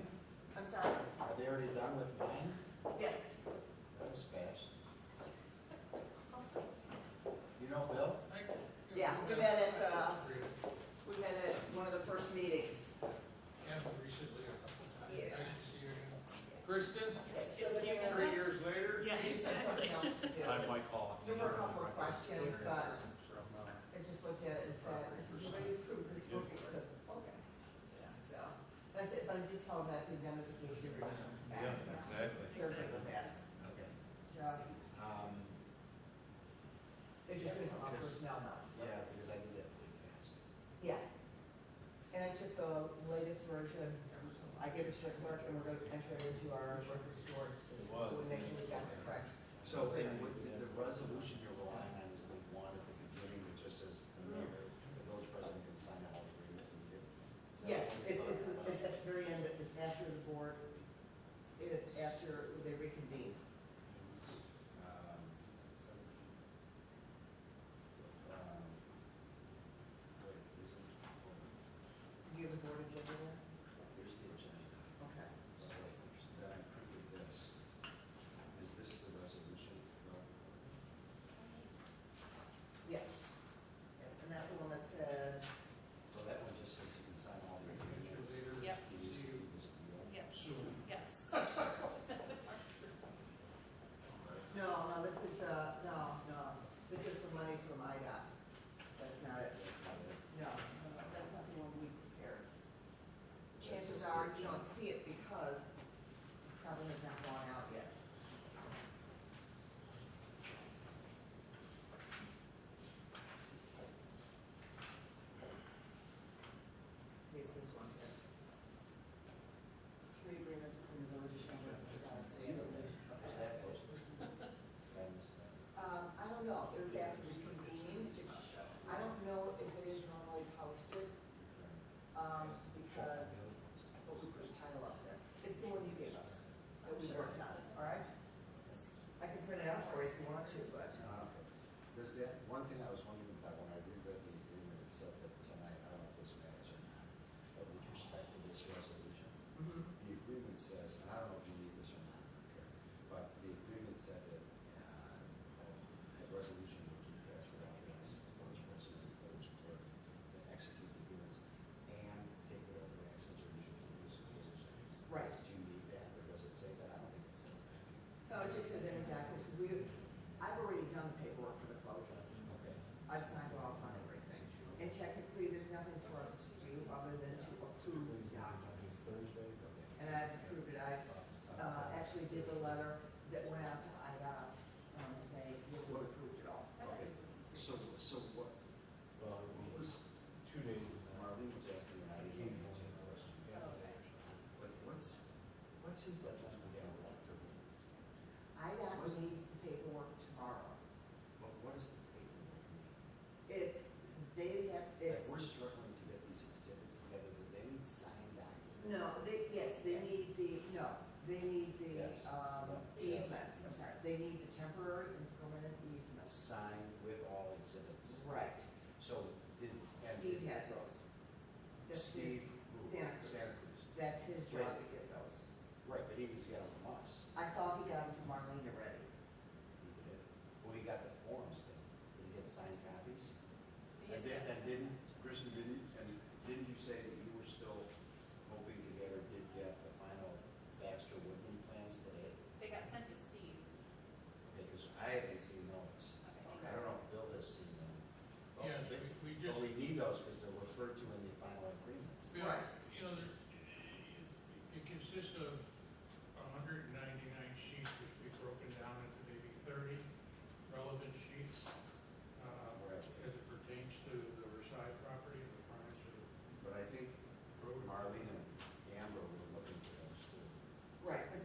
I'm sorry? Are they already done with mine? Yes. That was fast. You know Bill? Yeah, we met at one of the first meetings. And recently, a couple of times. Yeah. Nice to see you again. Kristen, Yes, good to see you. 3 years later. Yeah, exactly. I might call. There were a couple of questions, but I just looked at it and said, is everybody approved this book? Okay. So, that's it, but I did tell them that the identification. Yeah, exactly. They're good with that. Okay. So, they're just doing some on personnel now. Yeah, because I did that pretty fast. Yeah. And I took the latest version, I gave it to the clerk, and we're going to enter it into our record stores. So we make sure we got it correct. So then with the resolution you're relying on is the one at the beginning that just says the mayor, the village president can sign all agreements and give. Yes, it's at the very end, it's after the board, it's after they reconvene. Do you have a board agenda there? Here's the agenda. Okay. So then I printed this. Is this the resolution? No. Yes. Yes, and that's the one that said, So that one just says you can sign all the agreements. Yep. You need to do this deal. Yes, yes. no, this is this is the money from IDOT. That's not it. That's not it. No, that's not the one we prepared. Chances are you don't see it because it probably has not gone out yet. See, it's this one here. Three agreements between the village of Schaumburg and the Scott. Is that posted? I missed that. I don't know, it was after reconvening. I don't know if it is normally posted, because, but we put a title up there. It's the one you gave us, that we worked on, all right? I can print it out for you if you want to, but. Does that, one thing I was wondering about when I reread the agreement, it said that tonight, I don't know if this matters or not, but with respect to this resolution, the agreement says, and I don't know if you need this or not, I don't care, but the agreement said that a resolution would be passed that authorizes the village president and village clerk to execute the agreements and take whatever actions are usually to do. Right. Do you need that, or does it say that? I don't think it says that. No, it just says any documents, I've already done the paperwork for the closing. Okay. I've signed off on everything. And technically, there's nothing for us to do other than to approve the documents. Thursday? And I've approved it. I actually did the letter that went out to IDOT, saying, we've approved it all. Okay, so what, well, it was 2 days, Marlene was asking, and I didn't answer the question. But what's his deadline for getting back to me? IDOT needs the paperwork tomorrow. But what is the paperwork? They have, If we're struggling to get these exhibits together, do they need signed documents? no, they need the Yes. easements, I'm sorry. They need the temporary and permanent easements. Signed with all exhibits. Right. So Steve has those. That's his- Steve, who? Santa Cruz. Santa Cruz. That's his job to get those. Right, but he needs to get them from us. I thought he got them from Marlene already. He did. Well, he got the forms, did he get signed copies? And didn't, Kristen, didn't you say that you were still hoping to get or did get the final Baxter Woodland plans today? They got sent to Steve. Okay, because I haven't seen those. I don't know if Bill has seen them. Yes, we just, But we need those because they're referred to in the final agreements. Right. you know, it consists of 199 sheets, which we broken down into maybe 30 relevant sheets, as it pertains to the Versailles property and the frontage of the But I think Marlene and Amber were looking for those too. Right, but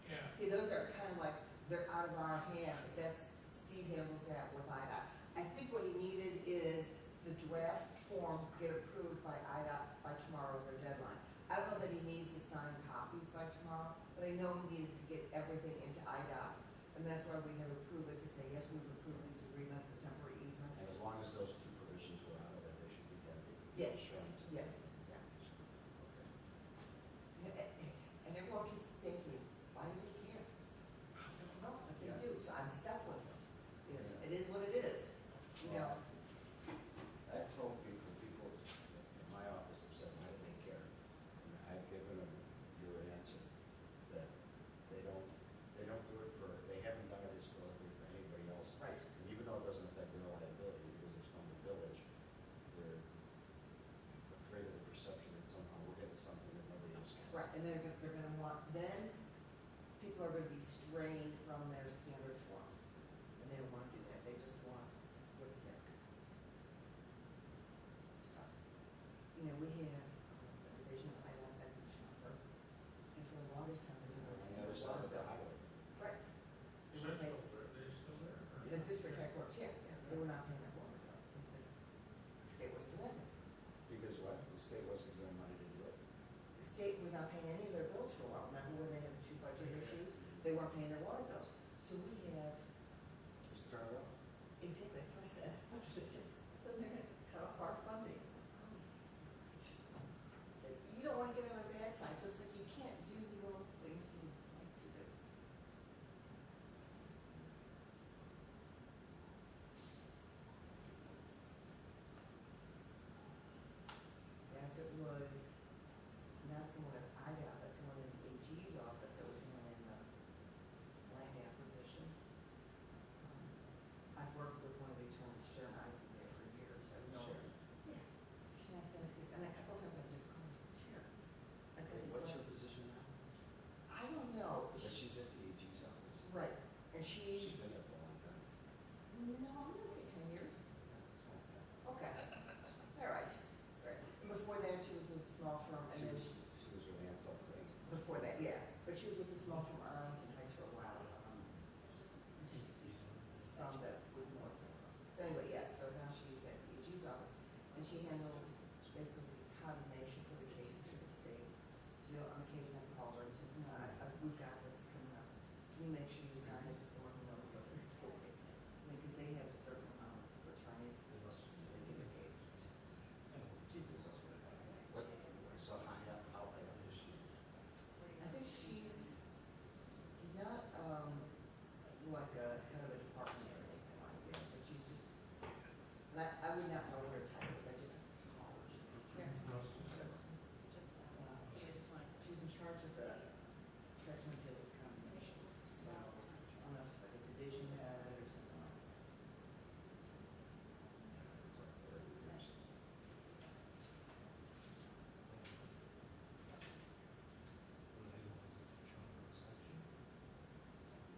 yeah. see, those are kind of like, they're out of our hands. That's, Steve handles that with IDOT. I think what he needed is the draft forms get approved by IDOT by tomorrow's their deadline. I don't know that he needs to sign copies by tomorrow, but I know he needed to get everything into IDOT. And that's why we have approved it to say, yes, we've approved these agreements, the temporary easements. And as long as those two provisions were out of it, they should be getting Yes, insurance. yes, yeah. Okay. and they're gonna want, then people are gonna be straying from their standard forms. And they don't wanna do that, they just want what's there. It's tough. You know, we have a division of IDOT that's in Schaumburg, and for the longest time, they were. On the other side of the highway. Right. They were paying, They're still there? or- the district headquarters, yeah, they were not paying their water bill because the state wasn't doing it. Because what? The state wasn't giving money to do it. The state was not paying any of their bills for a while. Remember when they had the two budget issues? They weren't paying their water bills. So we have, Just turn it off. exactly, that's what I said. Then they're gonna cut off our funding. So you don't wanna get on the bad side, so it's like you can't do the little things you like to do. As it was, not someone at IDOT, but someone in the AG's office that was handling the land acquisition. I've worked with one of the attorneys, Sharon Eisen, there for years. I've known her. Sharon? Yeah. She asked that, and a couple of times I just called her Sharon. Like, I just What's thought- her position now? I don't know. But she's at the AG's office. Right, and She's she's, been there for a long time. no, I'm gonna say 10 years. Yeah, that's not bad. Okay. All right. Right. And before that, she was with a small firm, and then She was with Ansel State. before that, yeah. But she was with a small firm, Arlington Heights for a while. From the, with North. So anyway, yeah, so now she's at the AG's office, and she handles basically condemnation for the case to the state. So on occasion I call her and say, no, we've got this coming up. Can you make sure you sign it to someone who knows what they're doing? Because they have a certain amount of attorneys to give a case. She's been so good. What, so how high up is she? I think she's not, like a head of a department or anything like that, but she's just, and I would not know her title, I just call her. She's in charge of the section of the combinations, so, I don't know if it's like a division head or something like that.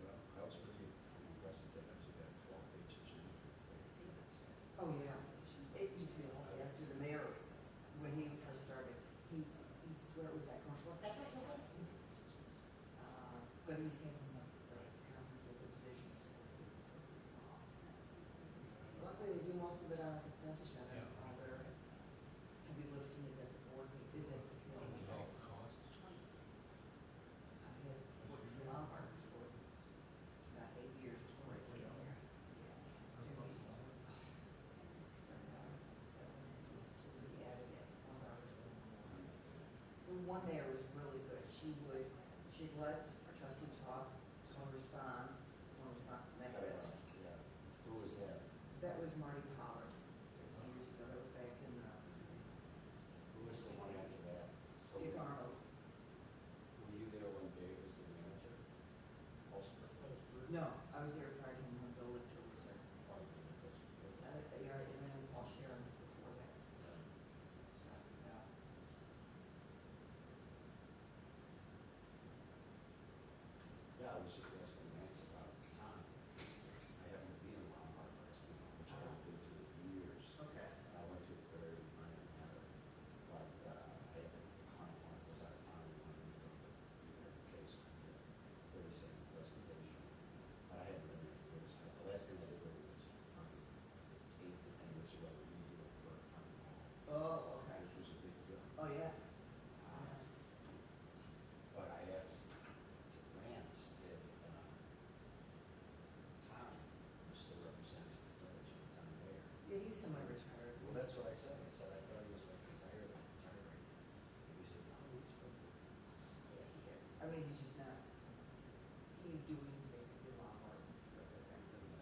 Well, I was pretty impressed that they actually got 12 pages in. Oh, yeah, it used to be all yes, the mayor, when he first started, he'd swear it was that commercial, that's what it was. But he's had some, like, problems with his visions. Luckily, they do most of it on a consent agenda, all their heavy lifting is at the board, is at the committee. I had worked for Lombard for about 8 years before I came here. Started out at 7, and it was till we added it. The one there was really good. She'd let a trustee talk, someone respond, that's it. Yeah. Who was that? That was Marty Pollard, 50 years ago, that was back in, Who was the one after that? So Dick Arnold. were you there when Dave was the manager? Also. No, I was there prior to him when Bill Lichter was there. And then Paul Sharon before that. So, yeah. Yeah, I was just asking Lance about time. I happened to be in Lombard last week, which I haven't been to in years. Okay. And I went to a very minor matter, but I had the client was out of town, and wanted me to go to the case, 30-second presentation. But I hadn't been there in years. The last thing I did was 8 to 10 years ago, we did a work on the hall, Oh, okay. which was a big deal. Oh, yeah. But I asked Lance if Tom was still representing the village at the time there. Yeah, he's semi-retired. Well, that's what I said. I said, I thought he was like retired or retiring. And he said, no, he's still there. Yeah, he is. I mean, he's just not, he's doing basically Lombard represents him. He's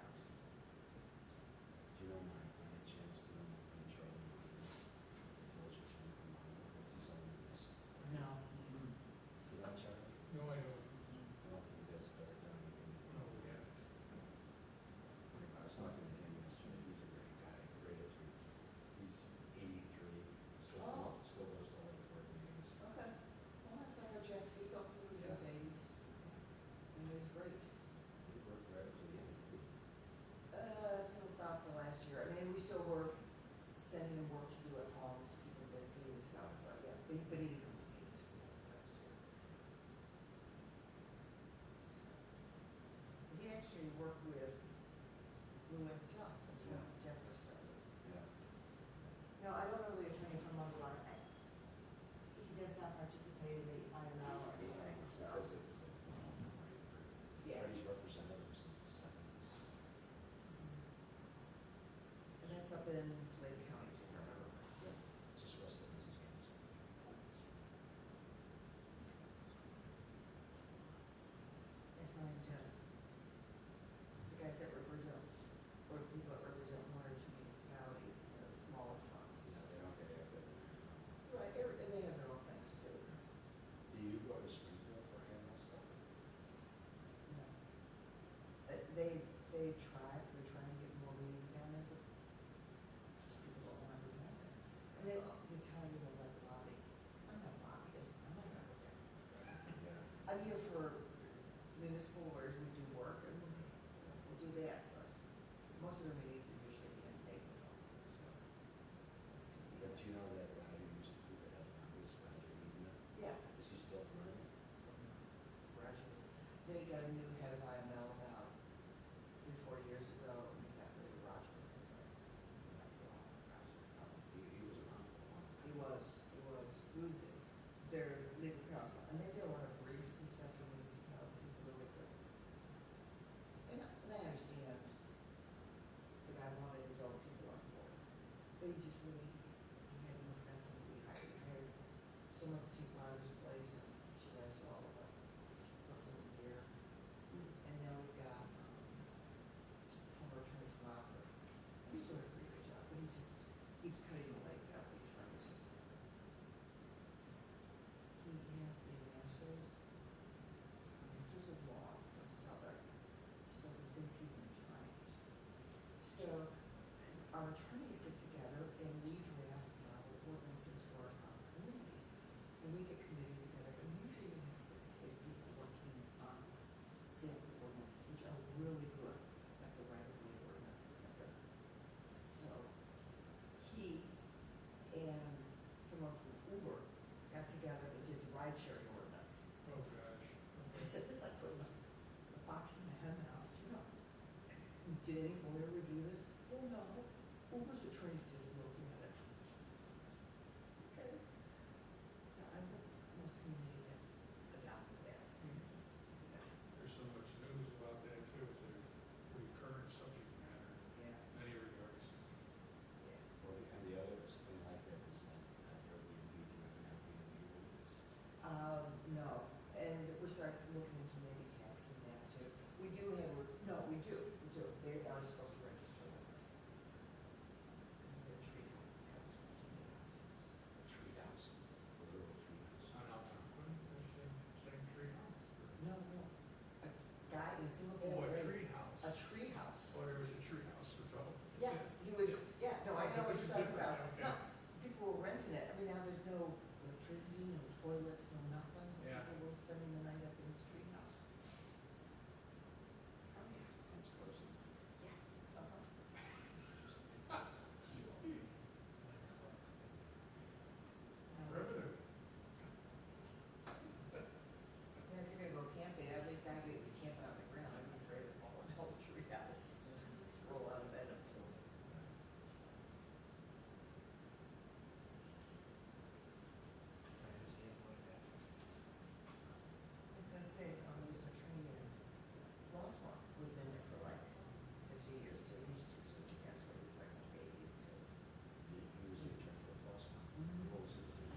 out. Do you know my chance to know my friend Charlie Myers? The village attorney from Monmouth. What's his own name? No. You know Charlie? No, I don't. No, he gets better down here. No, yeah. I was talking to him yesterday. He's a great guy, great attorney. He's 83, still goes to all the got a new head of IML about 3-4 years ago, and we got rid of Roger. He was their legal counsel, and they did a lot of briefs and stuff for municipalities, he was really good. And I understand the guy wanted his own people on board, but he just really, he had no sense of we hired someone to take Roger's place, and she lasted all of it, less than a year. And now we've got, former attorney from Rockford, and he's doing a pretty good job, but he just keeps cutting the legs out of the attorneys. He has a master's of law from Southern, so he thinks he's an attorney. So our attorneys get together and we draft ordinances for our communities. And we get committees together, and usually we have 6 to 8 people working on sample ordinances, which are really good, like the right-of-way ordinances that are. So he and someone from Uber got together and did the ride-sharing ordinance. Oh, gosh. I said, this is like putting the fox in the hen house, you know. Did any lawyer review this? Oh, no. Uber's attorneys did a look at it. Okay. So I hope most communities have adopted that. There's so much news about that too, it's a pretty current subject matter Yeah. in many regards. Yeah. Well, and the other thing like that is like Airbnb, do you have an Airbnb ordinance? No, and we're starting looking into maybe taxing that too. We do have, no, we do. They are supposed to register with us. Their tree house. A tree house, a literal tree house. On Algonquin, same tree house? No. A guy in a single Oh, family. a tree house. A tree house. Oh, there was a tree house developed. Yeah, he was, no, I know what you're talking about. Okay. No, people were renting it. I mean, now there's no electricity, no toilets, no nothing. Yeah. People were spending the night up in his tree house. Oh, yeah. Sounds cozy. Yeah. Uh-huh. Revenue. Yeah, if you're gonna go camping, at least I would be camping on the ground. I'd be afraid of falling down the tree house. Roll out of bed and pull it. I was gonna say, there was a tree in Rossmore, who'd been there for like 50 years too. He used to receive the gas rate, he was like in his 80s too. He was the attorney for the false one. Mhm. What was his name?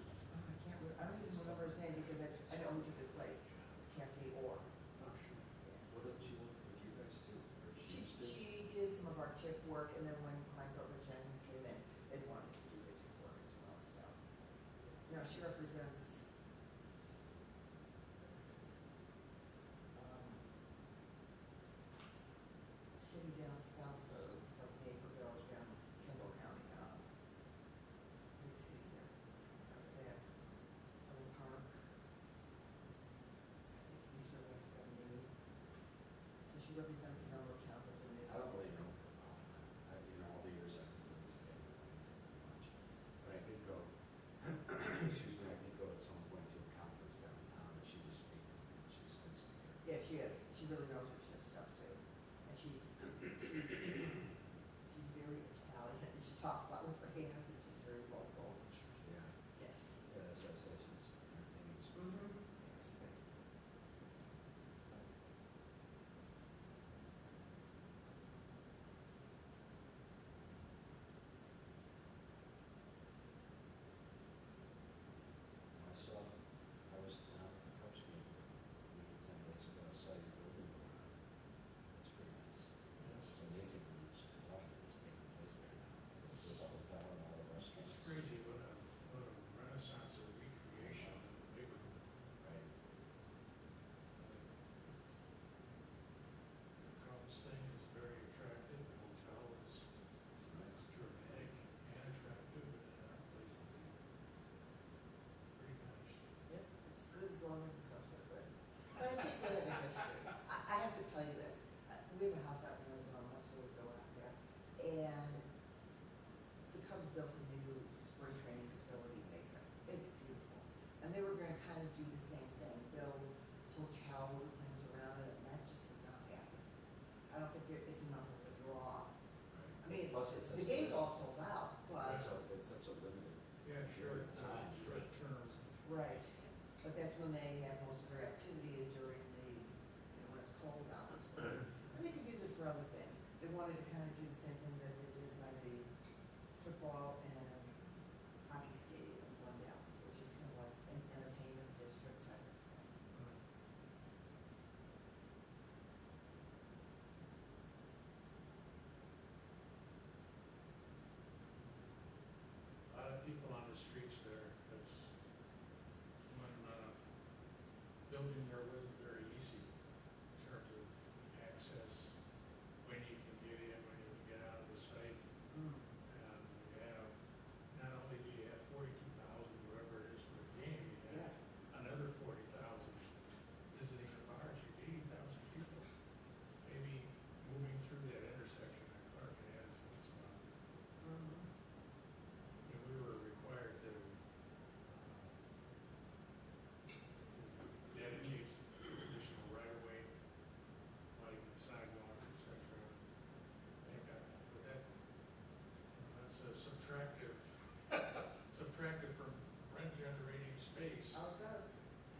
I don't even remember his name because I know who took his place. It's Kathy Orr. Oh, sure. Well, doesn't she work with you guys too? Or She did some of our TIF work, and then when Kleinfeld Jennings came in, they wanted to do the TIF work as well, so. You know, she represents, city down south of Naperville, down Kendall County, big city here. They have Owen Park. I think East or West New. So she represents a number of towns in the. I don't really know. All the years I've been doing this, I haven't done much. But I did go, excuse me, I did go at some that's when they have most of their activity is during the, when it's cold out. So, and they could use it for other things. They wanted to kind of do the same thing that they did by the football and hockey stadium in Glendale, which is kind of like an entertainment district type of thing. A lot of people on the streets there, that's, when, building there wasn't very easy in terms of access, when you can get in, when you can get out of the site. And you have, not only do you have 42,000, whatever it is for the game, you have another 40,000 visiting the bars, you 80,000 people. Maybe moving through that intersection at Clark and Addison is not. And we were required to dedicate additional right-of-way, like sidewalks, et cetera. But that's a subtractive from rent-generating space. Oh, it does.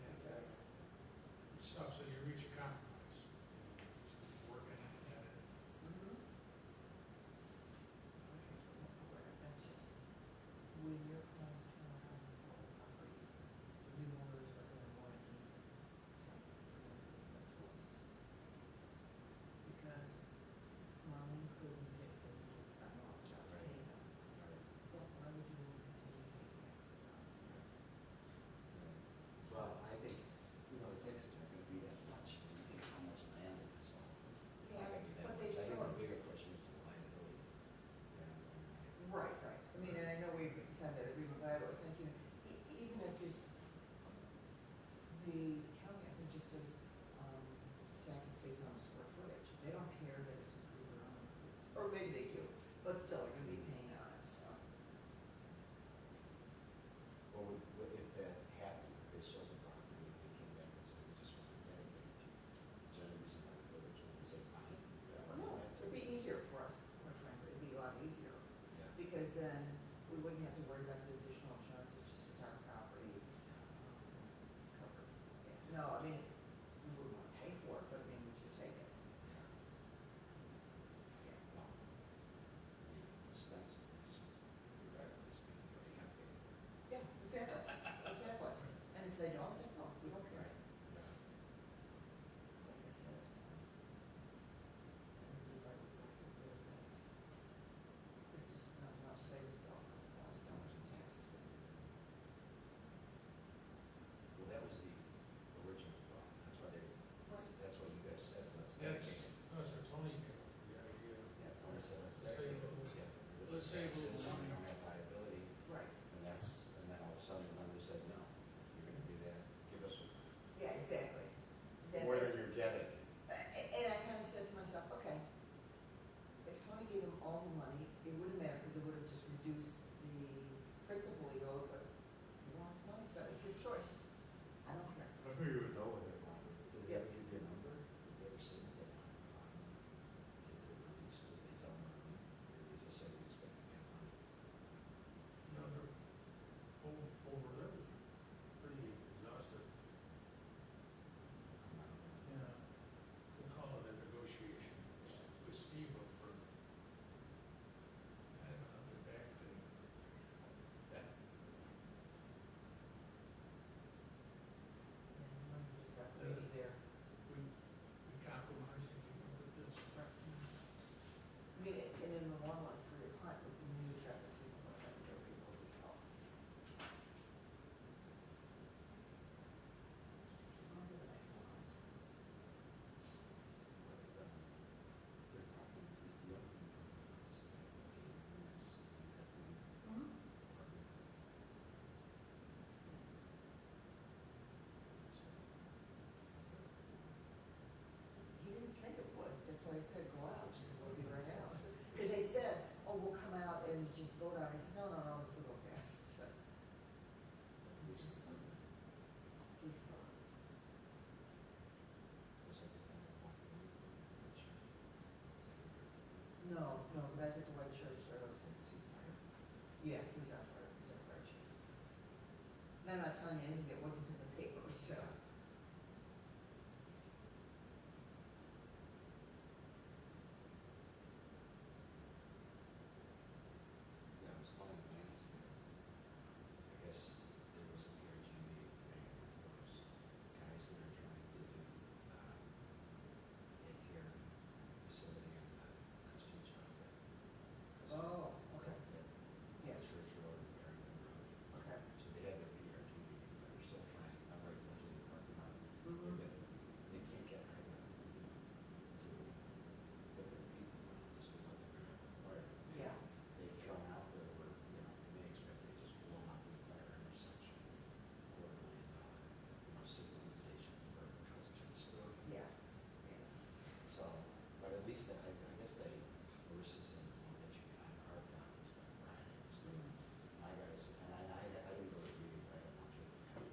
It does. Stuff, so you reach a compromise. Working at it. When your clients turn around and sell the property, the new owners are going to want to keep something for them to give to us. Because Marlene couldn't get them to sign off without paying them. But why would you want to continue paying taxes on it? Well, I think, the taxes aren't gonna be that much, when you think how much land it is all. It's not gonna be that But much. they I think still. the bigger question is the liability. Right, right. I mean, and I know we signed that agreement, but I was thinking, even if this, the county, I think, just does, taxes based on the square footage. They don't care that it's improved or unimproved. Or maybe they do, but still, they're gonna be paying on it, so. Well, if that happened, if they sold the property, and they came back and said, we just want to dedicate it to, is there any reason why the village wouldn't say fine? No, it'd be easier for us, quite frankly, it'd be a lot easier. Yeah. Because then we wouldn't have to worry about the additional insurance, it's just it's our property. It's covered. Yeah. No, I mean, we wouldn't want to pay for it, but I mean, we should take it. Yeah. Well, ostensibly, so theoretically speaking, they have paid for it. Yeah, exactly, exactly. And if they don't, then no, we don't care. Yeah. Like I said. Everybody would like to do that. It's just not enough savings, $1,000 in taxes. Well, that was the original thought. That's why that's what you guys said, let's dedicate it. No, so Tony came up with the idea. Yeah, Tony said, let's Let's dedicate save a it. little- Get rid of the let's save a little taxes, we money. don't have liability. Right. And then all of a sudden, the lender said, no, you're gonna do that, give us Yeah, exactly. more than you're getting. And I kind of said to myself, okay, if Tony gave him all the money, it wouldn't matter because it would have just reduced the principal he owed, but he wants money, so it's his choice. I don't care. I think you would know what they wanted. Did they Yep. ever give you a number? Did they ever say what they wanted? Did they release, did they tell them, or did they just say we expect to get money? No, they're over there, pretty exhaustive. Yeah. We'll call it a negotiation with Steve up for, I don't know, the back thing. And the money just got lady there. We compromised and came up with this. I mean, and in the long run, for your client, with the new traffic signal, I think they'll be able to help. Those are the nice lines. Their property, the other thing is, Mhm. He didn't think it would, that's why I said go out, we'll be right out. Because they said, oh, we'll come out and just vote on it, I said, no, no, no, this will go fast, so. Please go. No, no, the guys with the white shirts are, yeah, he's our fire chief. And I'm not telling you anything that wasn't in the papers, so. Yeah, I was calling Lance, I guess there was a PRG meeting today, and those guys that are trying to do, daycare facility on the Christian shop at. Oh, okay. Yes. Church Road, Barrington Road. Okay. So they had their PRG meeting, but they're still trying, I'm right going to the parking lot. Mhm. But they can't get IDOT, to put their people around to see what they're gonna require. Yeah. They've thrown out there where, they expect they just blow out the entire intersection, $250,000, signalization for customers. Yeah. Yeah. So, but at least I guess they, Marissa said, that you can carve down this by Friday. So my guys, and I didn't go to the meeting, but I had lunch with them.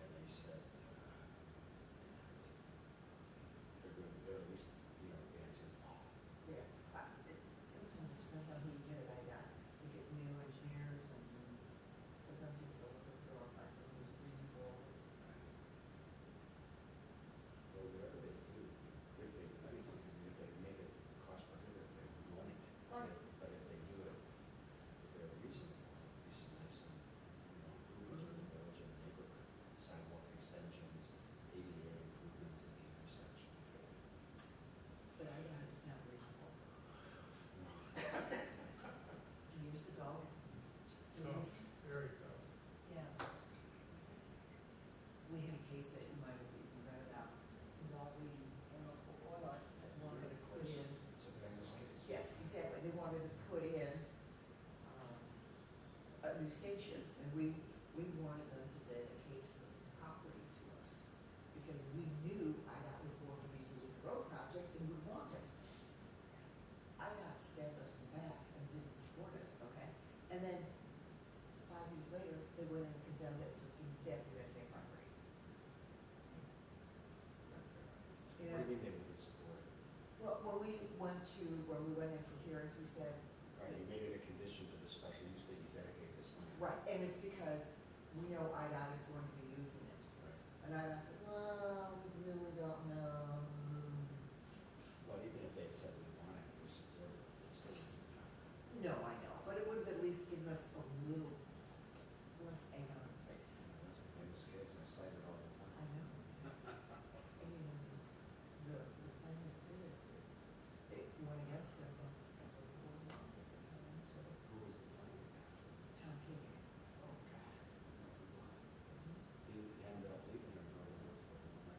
And they said, they're at least, advancing the ball. Yeah. Sometimes it depends on who you get it. I got, you get new engineers and sometimes you go look for or find someone who's reasonable. Well, whatever they do, if they, if they make it cost prohibitive, they won't do anything. Right. But if they do it, if they're reasonable, be some nice, improvements with the village and the neighborhood, sidewalk extensions, ADA improvements in the intersection. But I got it's not reasonable. Years ago, it Tough, was, very tough. yeah. We had a case that you might have even read about, some lobby chemical oil that wanted to put in. It's a business case. Yes, exactly. They wanted to put in a new station, and we wanted them to dedicate some property to us because we knew IDOT was going to be doing the road project and would want it. IDOT stabbed us in the back and didn't support it, okay? And then 5 years later, they went and condemned it for exactly that same property. What do you mean they wouldn't support it? Well, when we went in for hearings, we said, All right, you made it a condition to the special use that you dedicate this land. right, and it's because we know IDOT is going to be using it. Right. And IDOT said, well, we really don't know. Well, even if they said we want it, we support it, it's still, No, I know, but it would have at least given us a little less egg on our face. that's a famous case, I cite it all the time. I know. And the plan that did it, it went against it. So, Who was the plaintiff after? Tom King. Oh, God. He ended up leaving or no?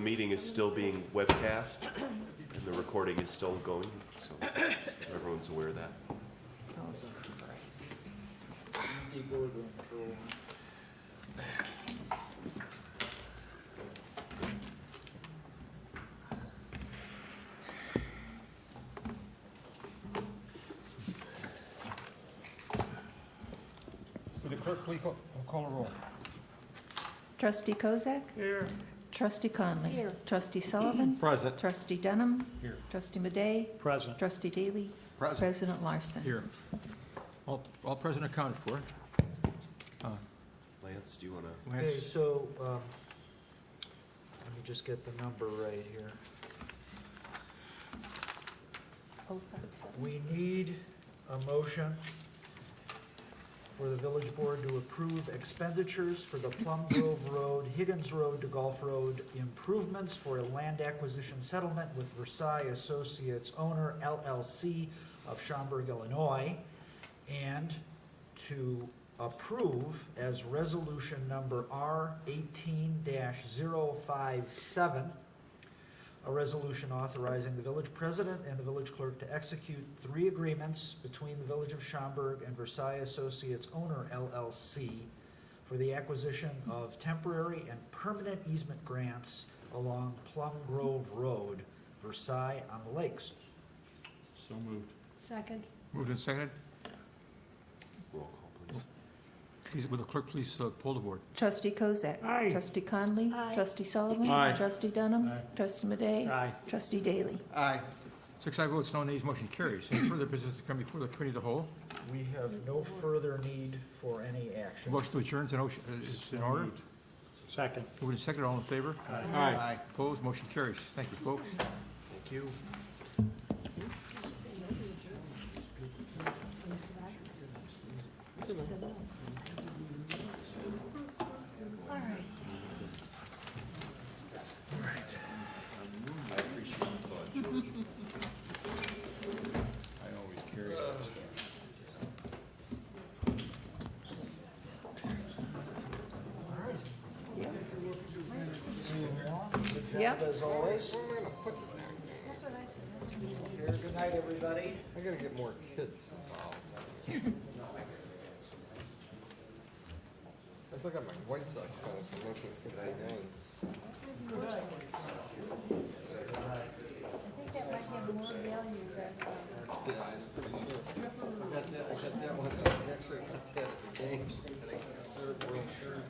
meeting is still being webcast, and the recording is still going, so everyone's aware of that. Would the clerk please call a roll? Trustee Kozak? Here. Trustee Conley? Here. Trustee Sullivan? Present. Trustee Denham? Here. Trustee Madey? Present. Trustee Daly? Present. President Larson? Here. All present accounted for. Lance, do you want to? Okay, so, let me just get the number right here. We need a motion for the village board to approve expenditures for the Plum Grove Road, Higgins Road to Gulf Road improvements for a land acquisition settlement with Versailles Associates owner LLC of Schaumburg, Illinois, and to approve as resolution number R18-057, a resolution authorizing the village president and the village clerk to execute 3 agreements between the village of Schaumburg and Versailles Associates owner LLC for the acquisition of temporary and permanent easement grants along Plum Grove Road, Versailles on the Lakes. So moved. Second. Moved and seconded. Roll call, please. Please, will the clerk please poll the board? Trustee Kozak? Aye. Trustee Conley? Aye. Trustee Sullivan? Aye. Trustee Denham? Aye. Trustee Madey? Aye. Trustee Daly? Aye. 6 ayes, votes, no nays, motion carries. Any further business to come before the committee of the whole? We have no further need for any action. Motion to adjourn is in order. Second. Moved and seconded, all in favor? Aye. Opposed, motion carries. Thank you, folks. Thank you. All right. I appreciate the thought, George. I always carry that stuff. Yep. As always. That's what I said. Here, good night, everybody. I gotta get more kids involved. I still got my White Sox cards from 1959. I think that might have more value than, Yeah, I'm pretty sure. I got that one. Actually, I got that for games. And I served World Series.